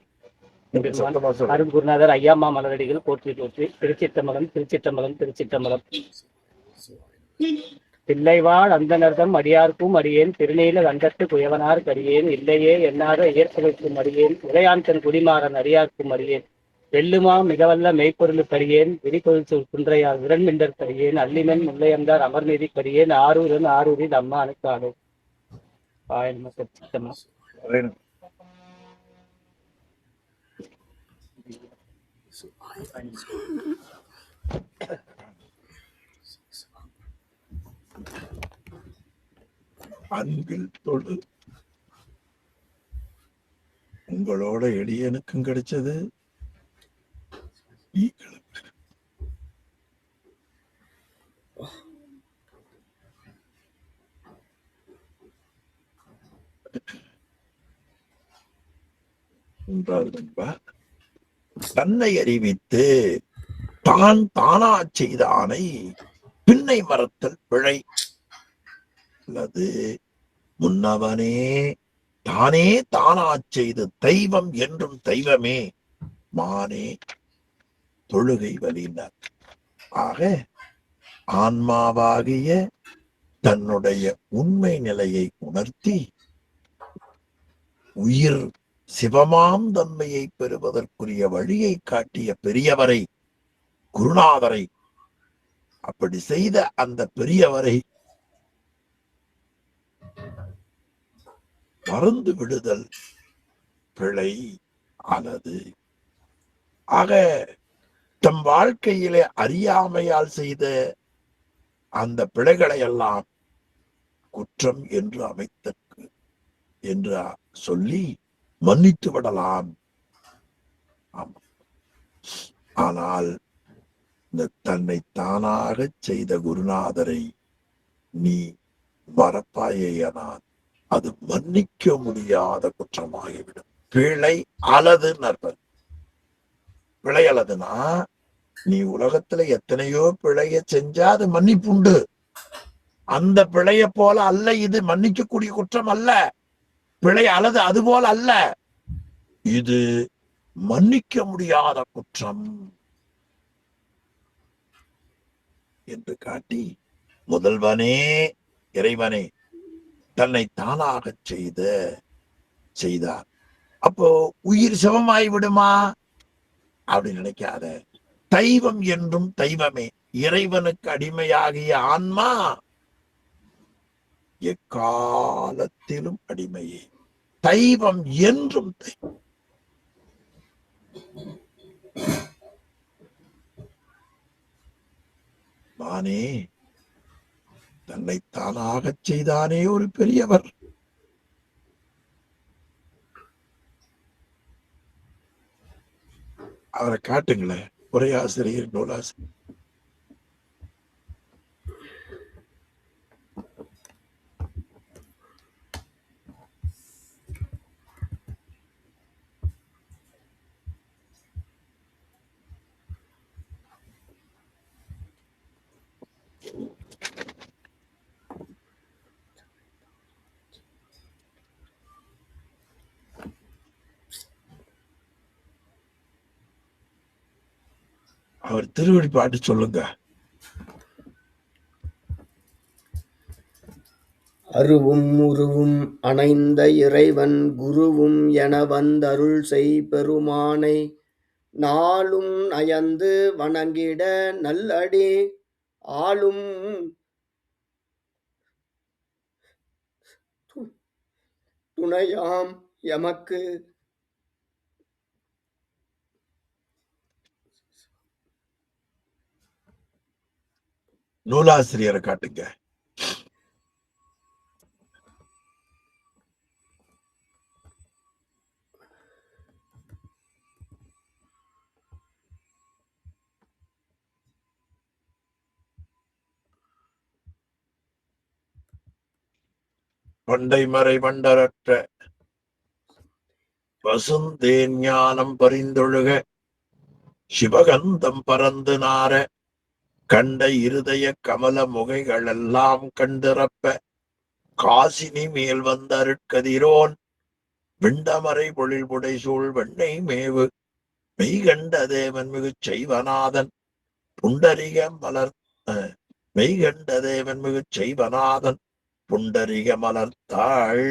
அருண் குருநாதர் ஐயாமா மலரடிகள் போற்றி போற்றி, திருச்சிற்றம்பலம் திருச்சிற்றம்பலம் திருச்சிற்றம்பலம். பிள்ளைவாழ் அந்தனர்தம் அடியார்க்கும் அடியேன், திருநீல கண்டத்து குயவனார் கடியேன், இல்லையே என்னாத இயற்கைக்கும் அடியேன், உடையான் தன் குடிமாறன் அடியார்க்கும் அடியேன், வெல்லுமா மிகவல்ல மெய்ப்பொருள் கடியேன், விரிகொள் குன்றையார் விரண்மிண்டர் கடியேன், அல்லிமன் முல்லையந்தார் அமர்நீதி கடியேன், ஆரூரன் ஆரூரில் அம்மா அனுக்காடு. அன்பில் தொழு. உங்களோட எளியனுக்கும் கிடைச்சது. தன்னை அறிவித்து தான் தானா செய்தானை பின்னை மறத்தல் பிழை. அல்லது முன்னவனே தானே தானா செய்து தெய்வம் என்றும் தெய்வமே மானே தொழுகை வலினர். ஆக ஆன்மாவாகிய தன்னுடைய உண்மை நிலையை உணர்த்தி உயிர் சிவமாம் தன்மையை பெறுவதற்குரிய வழியை காட்டிய பெரியவரை, குருநாதரை, அப்படி செய்த அந்த பெரியவரை மறந்து விடுதல் பிழை ஆனது. ஆக தம் வாழ்க்கையிலே அறியாமையால் செய்த அந்த பிழைகளை எல்லாம் குற்றம் என்று அமைத்தற்கு என்று சொல்லி மன்னித்து விடலாம். ஆனால் இந்த தன்னை தானாக செய்த குருநாதரை நீ மறப்பாயேயானால் அது மன்னிக்க முடியாத குற்றமாகிவிடும். பிழை அல்லது நற்பர். பிழை அல்லதுனா நீ உலகத்துல எத்தனையோ பிழைய செஞ்சா அது மன்னிப்புண்டு. அந்த பிழைய போல அல்ல இது, மன்னிக்கக்கூடிய குற்றம் அல்ல. பிழை அல்லது அது போல அல்ல, இது மன்னிக்க முடியாத குற்றம் என்று காட்டி, முதல்வனே இறைவனே தன்னை தானாக செய்தார். அப்போ உயிர் சிவமாய் விடுமா அப்படின்னு நினைக்காத. தெய்வம் என்றும் தெய்வமே, இறைவனுக்கு அடிமையாகிய ஆன்மா எக்காலத்திலும் அடிமையே. தெய்வம் என்றும் மானே தன்னை தானாக செய்தானே ஒரு பெரியவர். அவரை காட்டுங்களேன். உரையாசிரியர், நூலாசிரியர். அவர் திருவடி பாட்டு சொல்லுங்க. அருவும் உருவும் அணைந்த இறைவன் குருவும் என வந்தருள் செய் பெருமானை நாளும் நயந்து வணங்கிட நல்லடி ஆளும் துணையாம் எமக்கு. நூலாசிரியரை காட்டுங்க. பண்டை மறை பண்டரற்ற பசுந்தேன் ஞானம் பரிந்தொழுக சிவகந்தம் பறந்து நார கண்ட இருதய கமல முகைகள் எல்லாம் கண்டிறப்ப காசினி மேல் வந்த அருட்கதிரோன் விண்டமறை பொழில் புடைசூழ் வெண்ணை மேவு மெய்கண்ட தேவன் மிகு செய்வநாதன் புண்டரிக மலர் மெய்கண்ட தேவன் மிகு செய்வநாதன் புண்டரிக மலர்த்தாள்.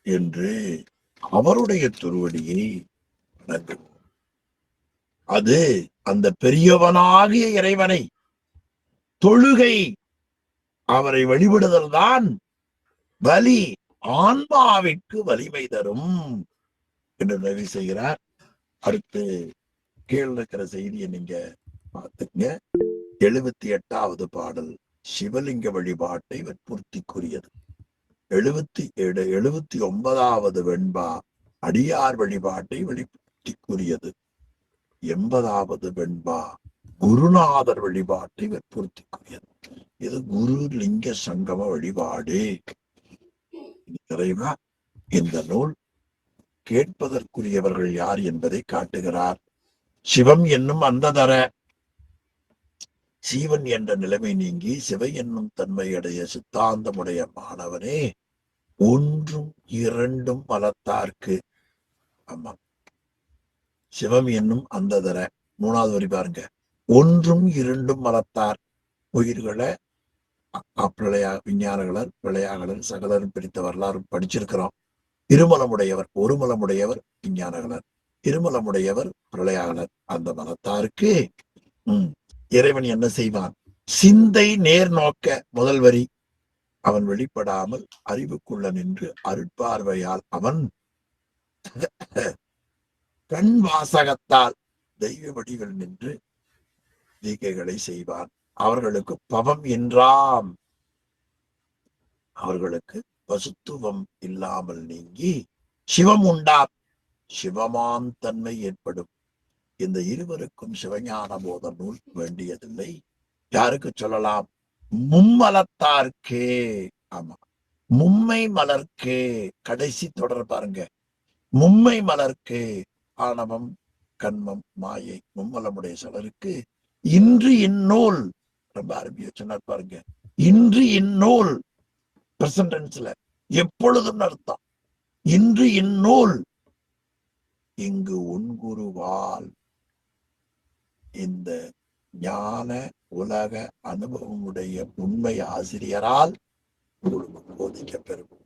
என்று அவருடைய திருவடியை வணங்குவோம். அது அந்த பெரியவனாகிய இறைவனை தொழுகை, அவரை வழிபடுதல் தான் வலி, ஆன்மாவிற்கு வலிமை தரும் என்று நிறைவு செய்கிறார். அடுத்து கீழ் இருக்கிற செய்தியை நீங்க பார்த்துங்க. 78வது பாடல் சிவலிங்க வழிபாட்டை வற்புறுத்திக்குரியது. 79வது வெண்பா அடியார் வழிபாட்டை வலியுறுத்திக்குரியது. 80வது வெண்பா குருநாதர் வழிபாட்டை வற்புறுத்திக்குரியது. இது குரு லிங்க சங்கம வழிபாடு. நிறைவா இந்த நூல் கேட்பதற்குரியவர்கள் யார் என்பதை காட்டுகிறார். சிவம் என்னும் அந்ததர சீவன் என்ற நிலைமை நீங்கி சிவை என்னும் தன்மையுடைய சித்தாந்தமுடைய மாணவனே, ஒன்றும் இரண்டும் மலத்தார்க்கு. ஆமா, சிவம் என்னும் அந்ததர 3வது வரி பாருங்க. ஒன்றும் இரண்டும் மலத்தார் உயிர்களை விஞ்ஞானங்களர் பிள்ளையாளர் சகலரும் பிரித்த வரலாறு படிச்சிருக்கிறோம். இருமலமுடையவர், ஒரு மலமுடையவர் விஞ்ஞானங்களர், இருமலமுடையவர் பிரளயாளர். அந்த மலத்தாருக்கு இறைவன் என்ன செய்வான்? சிந்தை நேர் நோக்க. முதல் வரி, அவன் வெளிப்படாமல் அறிவுக்குள்ள நின்று அருட்பார்வையால் அவன் கண் வாசகத்தால் தெய்வ வடிவில் நின்று தீக்கைகளை செய்வான். அவர்களுக்கு பவம் என்றாம், அவர்களுக்கு பசுத்துவம் இல்லாமல் நீங்கி சிவம் உண்டாம், சிவமாம் தன்மை ஏற்படும். இந்த இருவருக்கும் சிவஞான போத நூல் வேண்டியதில்லை. யாருக்கு சொல்லலாம்? மும்மலத்தார்க்கே. ஆமா, மும்மை மலர்க்கே. கடைசி தொடர் பாருங்க, மும்மை மலர்க்கே. ஆணவம் கண்மம் மாயை மும்மலமுடைய சிலருக்கு இன்று இந்நூல். ரொம்ப அருமையா சொன்னார் பாருங்க. இன்று இந்நூல் பிரசன்ட் டென்ஸ்ல எப்பொழுதும் அர்த்தம். இன்று இந்நூல் இங்கு உன்குருவால் இந்த ஞான உலக அனுபவமுடைய உண்மை ஆசிரியரால் போதிக்க பெறும்.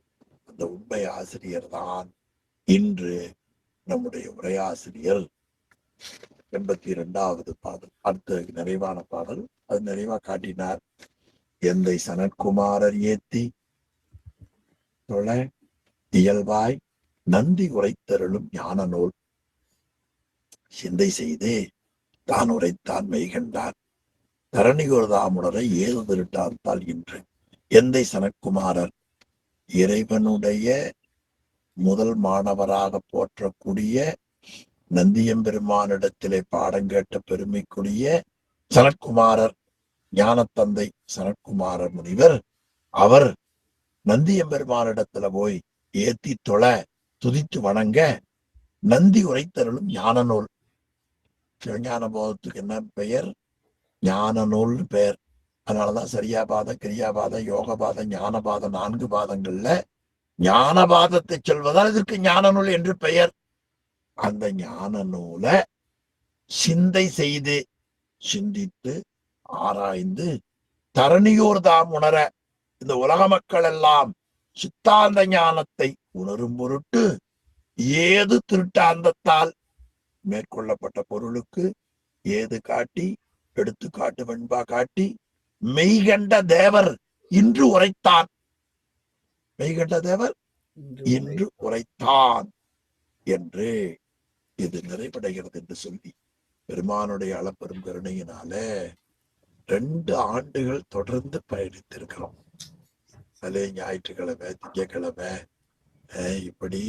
அந்த உண்மை ஆசிரியர் தான் இன்று நம்முடைய உரையாசிரியர். 82வது பாடல் அடுத்த நிறைவான பாடல். அது நிறைவா காட்டினார். எந்தை சனற்குமாரர் ஏத்தி தொழ இயல்பாய் நந்தி உரைத்தருளும் ஞான நூல் சிந்தை செய்து தான் உரைத்தான் மெய்கண்டார் தரணிகோர் தாமுடரை ஏது திருட்டாந்தால் இன்று. எந்தை சனற்குமாரர் இறைவனுடைய முதல் மாணவராக போற்றக்கூடிய நந்தியம்பெருமானிடத்திலே பாடம் கேட்ட பெருமைக்குரிய சனற்குமாரர், ஞானத்தந்தை சனற்குமாரர் முனிவர், அவர் நந்தியம்பெருமானிடத்துல போய் ஏத்தி தொழ துதித்து வணங்க நந்தி உரைத்தருளும் ஞான நூல். சிவஞான போதத்துக்கு என்ன பெயர்? ஞான நூல்னு பெயர். அதனாலதான் சரியாபாதம், கிரியாபாதம், யோகபாதம், ஞானபாதம் 4 பாதங்கள்ல ஞானபாதத்தை சொல்வதால் இதற்கு ஞான நூல் என்று பெயர். அந்த ஞான நூலை சிந்தை செய்து, சிந்தித்து, ஆராய்ந்து, தரணியோர் தாம் உணர, இந்த உலக மக்கள் எல்லாம் சித்தாந்த ஞானத்தை உணரும் பொருட்டு ஏது திருட்டாந்தத்தால் மேற்கொள்ளப்பட்ட பொருளுக்கு ஏது காட்டி, எடுத்துக்காட்டு வெண்பா காட்டி, மெய்கண்ட தேவர் இன்று உரைத்தான். மெய்கண்ட தேவர் இன்று உரைத்தான் என்று இது நிறைவடைகிறது என்று சொல்லி பெருமானுடைய அளப்பெரும் கருணையினால 2 ஆண்டுகள் தொடர்ந்து பயணித்திருக்கிறோம். அதே ஞாயிற்றுக்கிழமை, திங்கட்கிழமை, இப்படி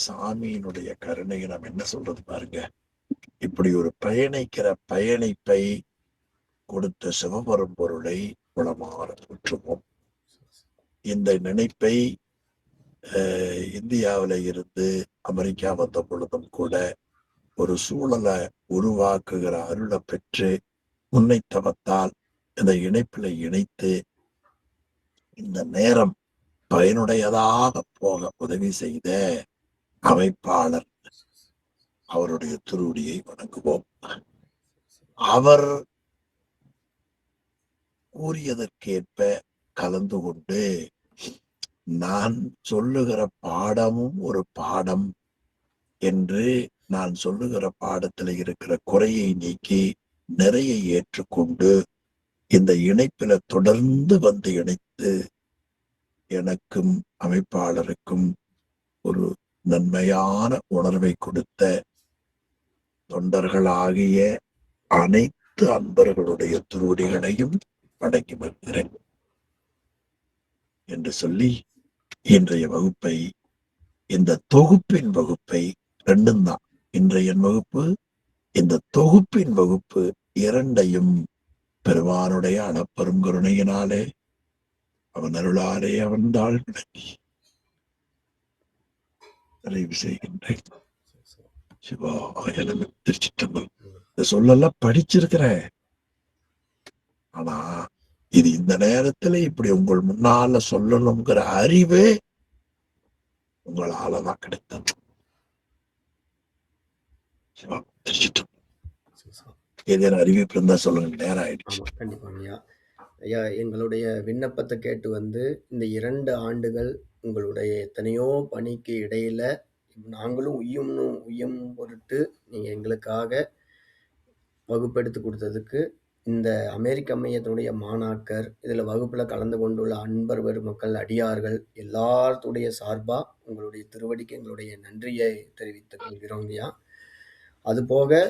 சாமியினுடைய கருணையை நாம் என்ன சொல்றது பாருங்க. இப்படி ஒரு பயணிக்கிற பயணிப்பை கொடுத்த சிவபெரும்பொருளை குணமாற போற்றுவோம். இந்த நினைப்பை இந்தியாவில இருந்து அமெரிக்கா வந்த பொழுதும் கூட ஒரு சூழலை உருவாக்குகிற அருளை பெற்று முன்னைத்தவத்தால் இந்த இணைப்பில் இணைத்து இந்த நேரம் பயனுடையதாக போக உதவி செய்த அமைப்பாளர் அவருடைய திருவடியை வணங்குவோம். அவர் கூறியதற்கேற்ப கலந்து கொண்டு நான் சொல்லுகிற பாடமும் ஒரு பாடம் என்று, நான் சொல்லுகிற பாடத்தில் இருக்கிற குறையை நீக்கி நிறைய ஏற்றுக்கொண்டு இந்த இணைப்பில தொடர்ந்து வந்து இணைத்து எனக்கும் அமைப்பாளருக்கும் ஒரு நன்மையான உணர்வை கொடுத்த தொண்டர்களாகிய அனைத்து அன்பர்களுடைய திருவடிகளையும் வணங்கி வருகிறேன் என்று சொல்லி இன்றைய வகுப்பை, இந்த தொகுப்பின் வகுப்பை 2 தான், இன்றைய வகுப்பு இந்த தொகுப்பின் வகுப்பு 2ஐயும் பெருமானுடைய அளப்பெரும் கருணையினாலே அவன் அருளாலே அவன்தாள் விளங்கி நிறைவு செய்கின்றேன். சிவாய நம. திருச்சிற்றம்பலம். இந்த சொல்லலாம் படிச்சிருக்கிறேன். ஆனா இது இந்த நேரத்துல இப்படி உங்கள் முன்னால சொல்லணுங்கிற அறிவு உங்களாலதான் கிடைத்தது. சிவா. திருச்சிற்றம்பலம். ஏதேனும் அறிவிப்பு இருந்தா சொல்லுங்க, நேரம் ஆயிடுச்சு. கண்டிப்பாங்க ஐயா. ஐயா, எங்களுடைய விண்ணப்பத்தை கேட்டு வந்து இந்த 2 ஆண்டுகள் உங்களுடைய எத்தனையோ பணிக்கு இடையில நாங்களும் உய்யும் பொருட்டு நீங்க எங்களுக்காக வகுப்பெடுத்து கொடுத்ததுக்கு இந்த அமெரிக்க மையத்தினுடைய மாணாக்கர், இதுல வகுப்புல கலந்து கொண்டுள்ள அன்பர் பெருமக்கள், அடியார்கள் எல்லாத்துடைய சார்பா உங்களுடைய திருவடிக்கு எங்களுடைய நன்றியை தெரிவித்துக் கொள்கிறோம் ஐயா. அது போக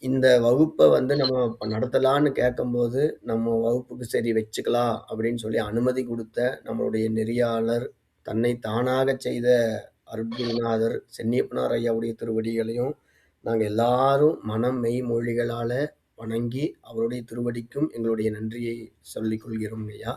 இந்த வகுப்பை வந்து நம்ம நடத்தலான்னு கேட்கும்போது நம்ம வகுப்புக்கு சரி வச்சுக்கலாம் அப்படின்னு சொல்லி அனுமதி கொடுத்த நம்மளுடைய நெறியாளர், தன்னை தானாக செய்த அருட்குருநாதர் சென்னியப்பனார் ஐயாவுடைய திருவடிகளையும் நாங்கள் எல்லாரும் மனம் மெய் மொழிகளால வணங்கி அவருடைய திருவடிக்கும் எங்களுடைய நன்றியை சொல்லிக் கொள்கிறோம் ஐயா.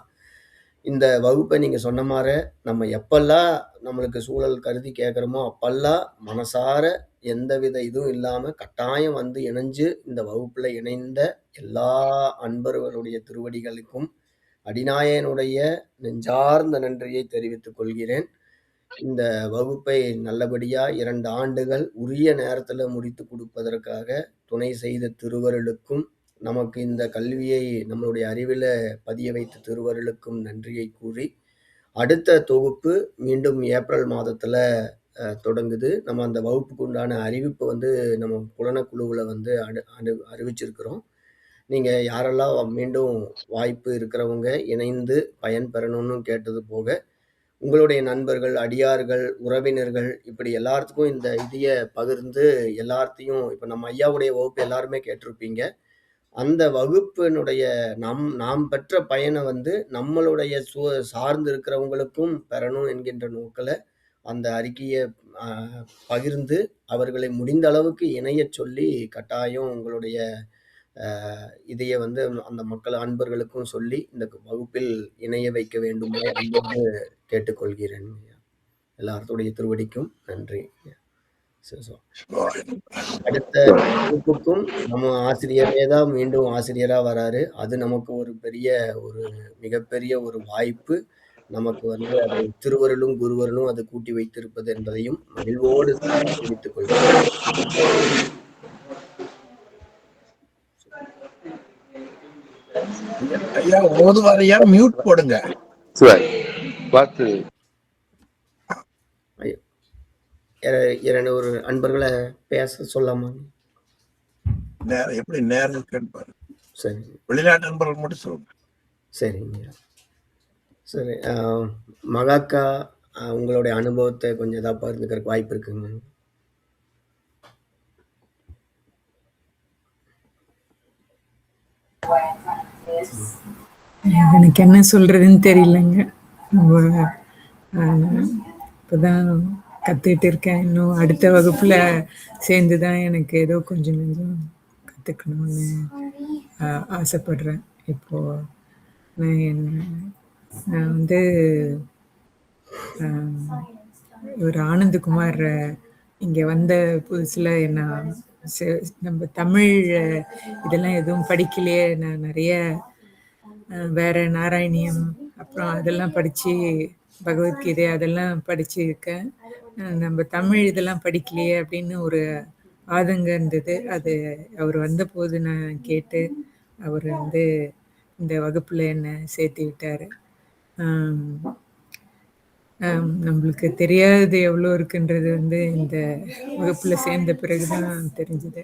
இந்த வகுப்பை நீங்க சொன்ன மாதிரி நம்ம எப்பெல்லாம் நம்மளுக்கு சூழல் கருதி கேட்குறோமோ அப்பெல்லாம் மனசார எந்தவித இதுவும் இல்லாம கட்டாயம் வந்து இணைஞ்சு இந்த வகுப்புல இணைந்த எல்லா அன்பர்களுடைய திருவடிகளுக்கும் அடிநாயனுடைய நெஞ்சார்ந்த நன்றியை தெரிவித்துக் கொள்கிறேன். இந்த வகுப்பை நல்லபடியா 2 ஆண்டுகள் உரிய நேரத்துல முடித்து கொடுப்பதற்காக துணை செய்த திருவருளுக்கும், நமக்கு இந்த கல்வியை நம்மளுடைய அறிவில பதிய வைத்த திருவருளுக்கும் நன்றியை கூறி, அடுத்த தொகுப்பு மீண்டும் ஏப்ரல் மாதத்துல தொடங்குது. நம்ம அந்த வகுப்புக்கு உண்டான அறிவிப்பு வந்து நம்ம புலனக்குழுவில் வந்து அறிவிச்சிருக்கிறோம். நீங்க யாரெல்லாம் மீண்டும் வாய்ப்பு இருக்கிறவங்க இணைந்து பயன்பெறணும்னு கேட்டது போக, உங்களுடைய நண்பர்கள், அடியார்கள், உறவினர்கள் இப்படி எல்லாத்துக்கும் இந்த இதைய பகிர்ந்து எல்லாத்தையும், இப்ப நம்ம ஐயாவுடைய வகுப்பு எல்லாருமே கேட்டிருப்பீங்க. அந்த வகுப்பினுடைய நாம் பெற்ற பயனை வந்து நம்மளுடைய சார்ந்து இருக்கிறவங்களுக்கும் பெறணும் என்கின்ற நோக்கில் அந்த அறிக்கையை பகிர்ந்து அவர்களை முடிந்த அளவுக்கு இணைய சொல்லி கட்டாயம் உங்களுடைய இதைய வந்து அந்த மக்கள் அன்பர்களுக்கும் சொல்லி இந்த வகுப்பில் இணைய வைக்க வேண்டும் என்று கேட்டுக்கொள்கிறேன். எல்லாத்துடைய திருவடிக்கும் நன்றி. So, சிவாய அடுத்த வகுப்புக்கும் நம்ம ஆசிரியரே தான் மீண்டும் ஆசிரியரா வராரு. அது நமக்கு ஒரு மிகப்பெரிய ஒரு வாய்ப்பு. நமக்கு அது திருவருளும் குருவருளும் அது கூட்டி வைத்திருப்பது என்பதையும் மகிழ்வோடு தெரிவித்துக் கொள்கிறேன். ஐயா ஓதுவாரையா மியூட் போடுங்க. சிவாய் பார்த்து ஒரு அன்பர்களை பேச சொல்லாமா? எப்படி நேரம் கேட்பாரு. சரி, வெளிநாட்டு நண்பர்கள் மட்டும் சொல்லுங்க. சரிங்க. சரி, மகாக்கா உங்களுடைய அனுபவத்தை கொஞ்சம் ஏதாவது பகிர்ந்துக்கிறதுக்கு வாய்ப்பு இருக்குங்க? எனக்கு என்ன சொல்றதுன்னு தெரியலங்க. இப்பதான் கத்துக்கிட்டு இருக்கேன். இன்னும் அடுத்த வகுப்புல சேர்ந்துதான் எனக்கு ஏதோ கொஞ்சம் கொஞ்சம் கத்துக்கணும்னு ஆசைப்படுறேன். இப்போ நான் வந்து ஒரு ஆனந்தகுமார் இங்க வந்த புதுசுல நம்ம தமிழ் இதெல்லாம் எதுவும் படிக்கலையே. நான் நிறைய வேற நாராயணியம் அப்புறம் அதெல்லாம் படிச்சு பகவத்கீதை அதெல்லாம் படிச்சிருக்கேன். நம்ம தமிழ் இதெல்லாம் படிக்கலையே அப்படின்னு ஒரு ஆதங்கம் இருந்தது. அது அவர் வந்த போது நான் கேட்டு அவர் இந்த வகுப்புல என்னை சேர்த்து விட்டாரு. நம்மளுக்கு தெரியாதது எவ்வளோ இருக்குன்றது இந்த வகுப்புல சேர்ந்த பிறகுதான் தெரிஞ்சது.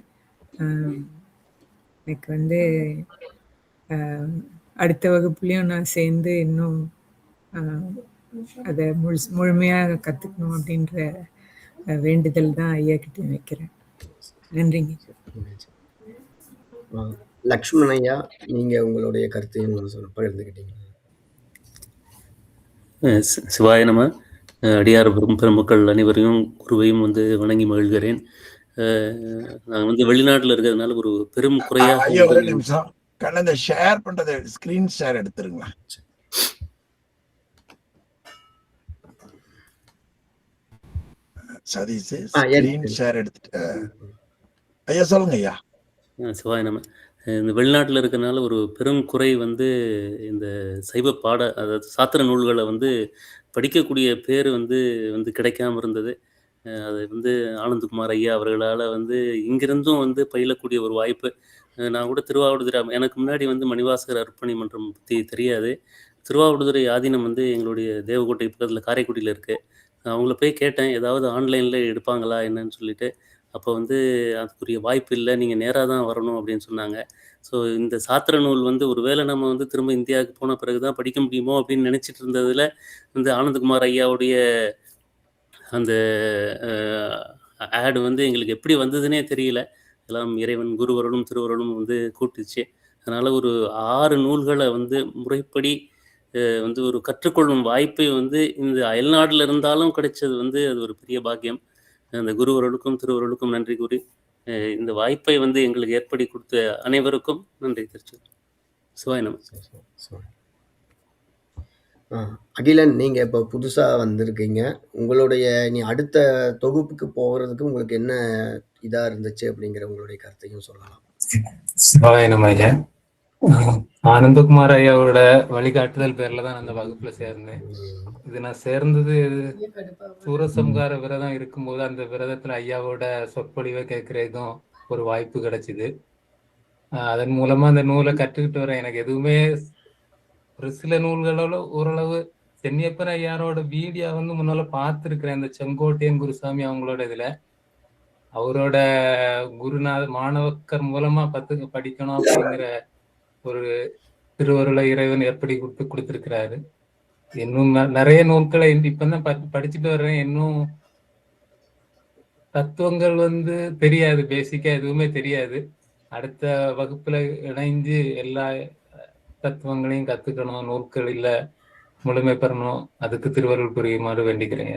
எனக்கு அடுத்த வகுப்புலையும் நான் சேர்ந்து இன்னும் அதை முழுமையாக கற்றுக்கணும் அப்படின்ற வேண்டுதல் தான் ஐயா கிட்ட வைக்கிறேன். நன்றிங்க. லக்ஷ்மண் ஐயா, நீங்க உங்களுடைய கருத்தையும் பகிர்ந்துக்கிட்டீங்க. சிவாய நம. அடியார் பெருமக்கள் அனைவரையும் குருவையும் வணங்கி மகிழ்கிறேன். நான் வெளிநாட்டில் இருக்கிறதுனால ஒரு பெரும் குறையாக ஒரு நிமிஷம் கண்ணந்த ஷேர் பண்றதை ஸ்கிரீன் ஷேர் எடுத்துருங்களா. சதீஷ் ஸ்கிரீன் ஷேர் எடுத்துட்டு ஐயா சொல்லுங்க ஐயா. சிவாய நம. இந்த வெளிநாட்டில் இருக்கிறதுனால ஒரு பெரும் குறை இந்த சைவ அதாவது சாத்திர நூல்களை படிக்கக்கூடிய பேர் கிடைக்காம இருந்தது. அது ஆனந்தகுமார் ஐயா அவர்களால் இங்கிருந்தும் பயிலக்கூடிய ஒரு வாய்ப்பு. நான் கூட திருவாவடுதுறை எனக்கு முன்னாடி மணிவாசகர் அர்ப்பணி மன்றம் பற்றி தெரியாது. திருவாவடுதுறை ஆதீனம் எங்களுடைய தேவக்கோட்டை பக்கத்தில் காரைக்குடியில் இருக்குது. அவங்கள போய் கேட்டேன், ஏதாவது ஆன்லைனில் எடுப்பாங்களா என்னன்னு சொல்லிட்டு. அப்போ அதுக்குரிய வாய்ப்பு இல்லை, நீங்கள் நேராக தான் வரணும் அப்படின்னு சொன்னாங்க. ஸோ இந்த சாத்திர நூல் ஒருவேளை நம்ம திரும்ப இந்தியாவுக்கு போன பிறகு தான் படிக்க முடியுமோ அப்படின்னு நினச்சிட்டு இருந்ததில் ஆனந்தகுமார் ஐயாவுடைய அந்த ஆடு எங்களுக்கு எப்படி வந்ததுன்னே தெரியல. எல்லாம் இறைவன் குருவருளும் திருவருளும் கூட்டுச்சு. அதனால் ஒரு 6 நூல்களை முறைப்படி ஒரு கற்றுக்கொள்ளும் வாய்ப்பை இந்த அயல்நாட்டில் இருந்தாலும் கிடைச்சது அது ஒரு பெரிய பாக்கியம். அந்த குருவருளுக்கும் திருவருளுக்கும் நன்றி கூறி இந்த வாய்ப்பை எங்களுக்கு ஏற்படுத்தி கொடுத்த அனைவருக்கும் நன்றி தெரிவிச்சு. சிவாய நம. அகிலன், நீங்க இப்ப புதுசா வந்திருக்கீங்க. உங்களுடைய அடுத்த தொகுப்புக்கு போகிறதுக்கு உங்களுக்கு என்ன இதா இருந்துச்சு அப்படிங்கிற உங்களுடைய கருத்தையும் சொல்லலாம். சிவாய நம ஐயா. ஆனந்தகுமார் ஐயாவோட வழிகாட்டுதல் பேர்ல தான் அந்த வகுப்புல சேர்ந்தேன். இது நான் சேர்ந்தது சூரசம்கார விரதம் இருக்கும்போது அந்த விரதத்துல ஐயாவோட சொற்பொழிவை கேட்கறதும் ஒரு வாய்ப்பு கிடைச்சிது. அதன் மூலமா அந்த நூலை கற்றுக்கிட்டு வரேன். எனக்கு எதுவுமே ஒரு சில நூல்களோட ஓரளவு சென்னியப்பன் ஐயாரோட வீடியோ முன்னால பார்த்துருக்கிறேன். இந்த செங்கோட்டையன் குருசாமி அவங்களோட இதுல அவரோட குருநாத மாணவக்கர் மூலமா படிக்கணும் அப்படிங்கிற ஒரு திருவருளை இறைவன் ஏற்படி கொடுத்திருக்கிறாரு. இன்னும் நிறைய நூல்களை இப்பதான் படிச்சுட்டு வர்றேன். இன்னும் தத்துவங்கள் தெரியாது, பேசிக்கா எதுவுமே தெரியாது. அடுத்த வகுப்புல இணைஞ்சு எல்லா தத்துவங்களையும் கத்துக்கணும், நூல்கள் இல்ல முழுமை பெறணும். அதுக்கு திருவருள் புரியுமாறு வேண்டிக்கிறேன்.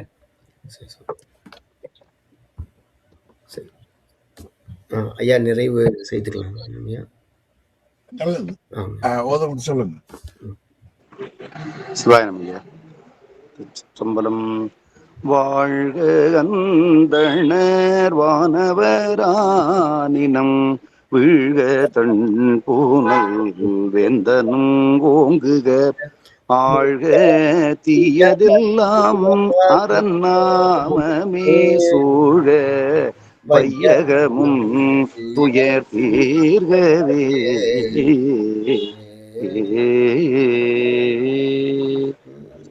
ஐயா, நிறைவு செய்துக்கலாம் ஐயா. சிவாய நம ஐயா. சம்பளம் வாழ்க அந்தணர் வானவரானினம் வீழ்க தன் பூனல் வேந்தனும் ஓங்குக ஆழ்க தீயதெல்லாம் அறநாமமே சூழ வையகமும் துயர் தீர்கவே.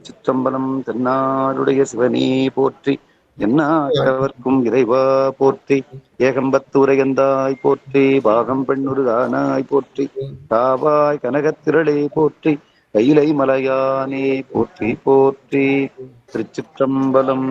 சிற்றம்பலம். தென்னாடுடைய சிவனே போற்றி, எந்நாட்டவர்க்கும் இறைவா போற்றி, ஏகம்பத்துரையந்தாய் போற்றி, பாகம் பெண்ணுரு ஆனாய் போற்றி, காவாய் கனகத்திரளே போற்றி, கைலை மலையானே போற்றி போற்றி. திருச்சிற்றம்பலம்.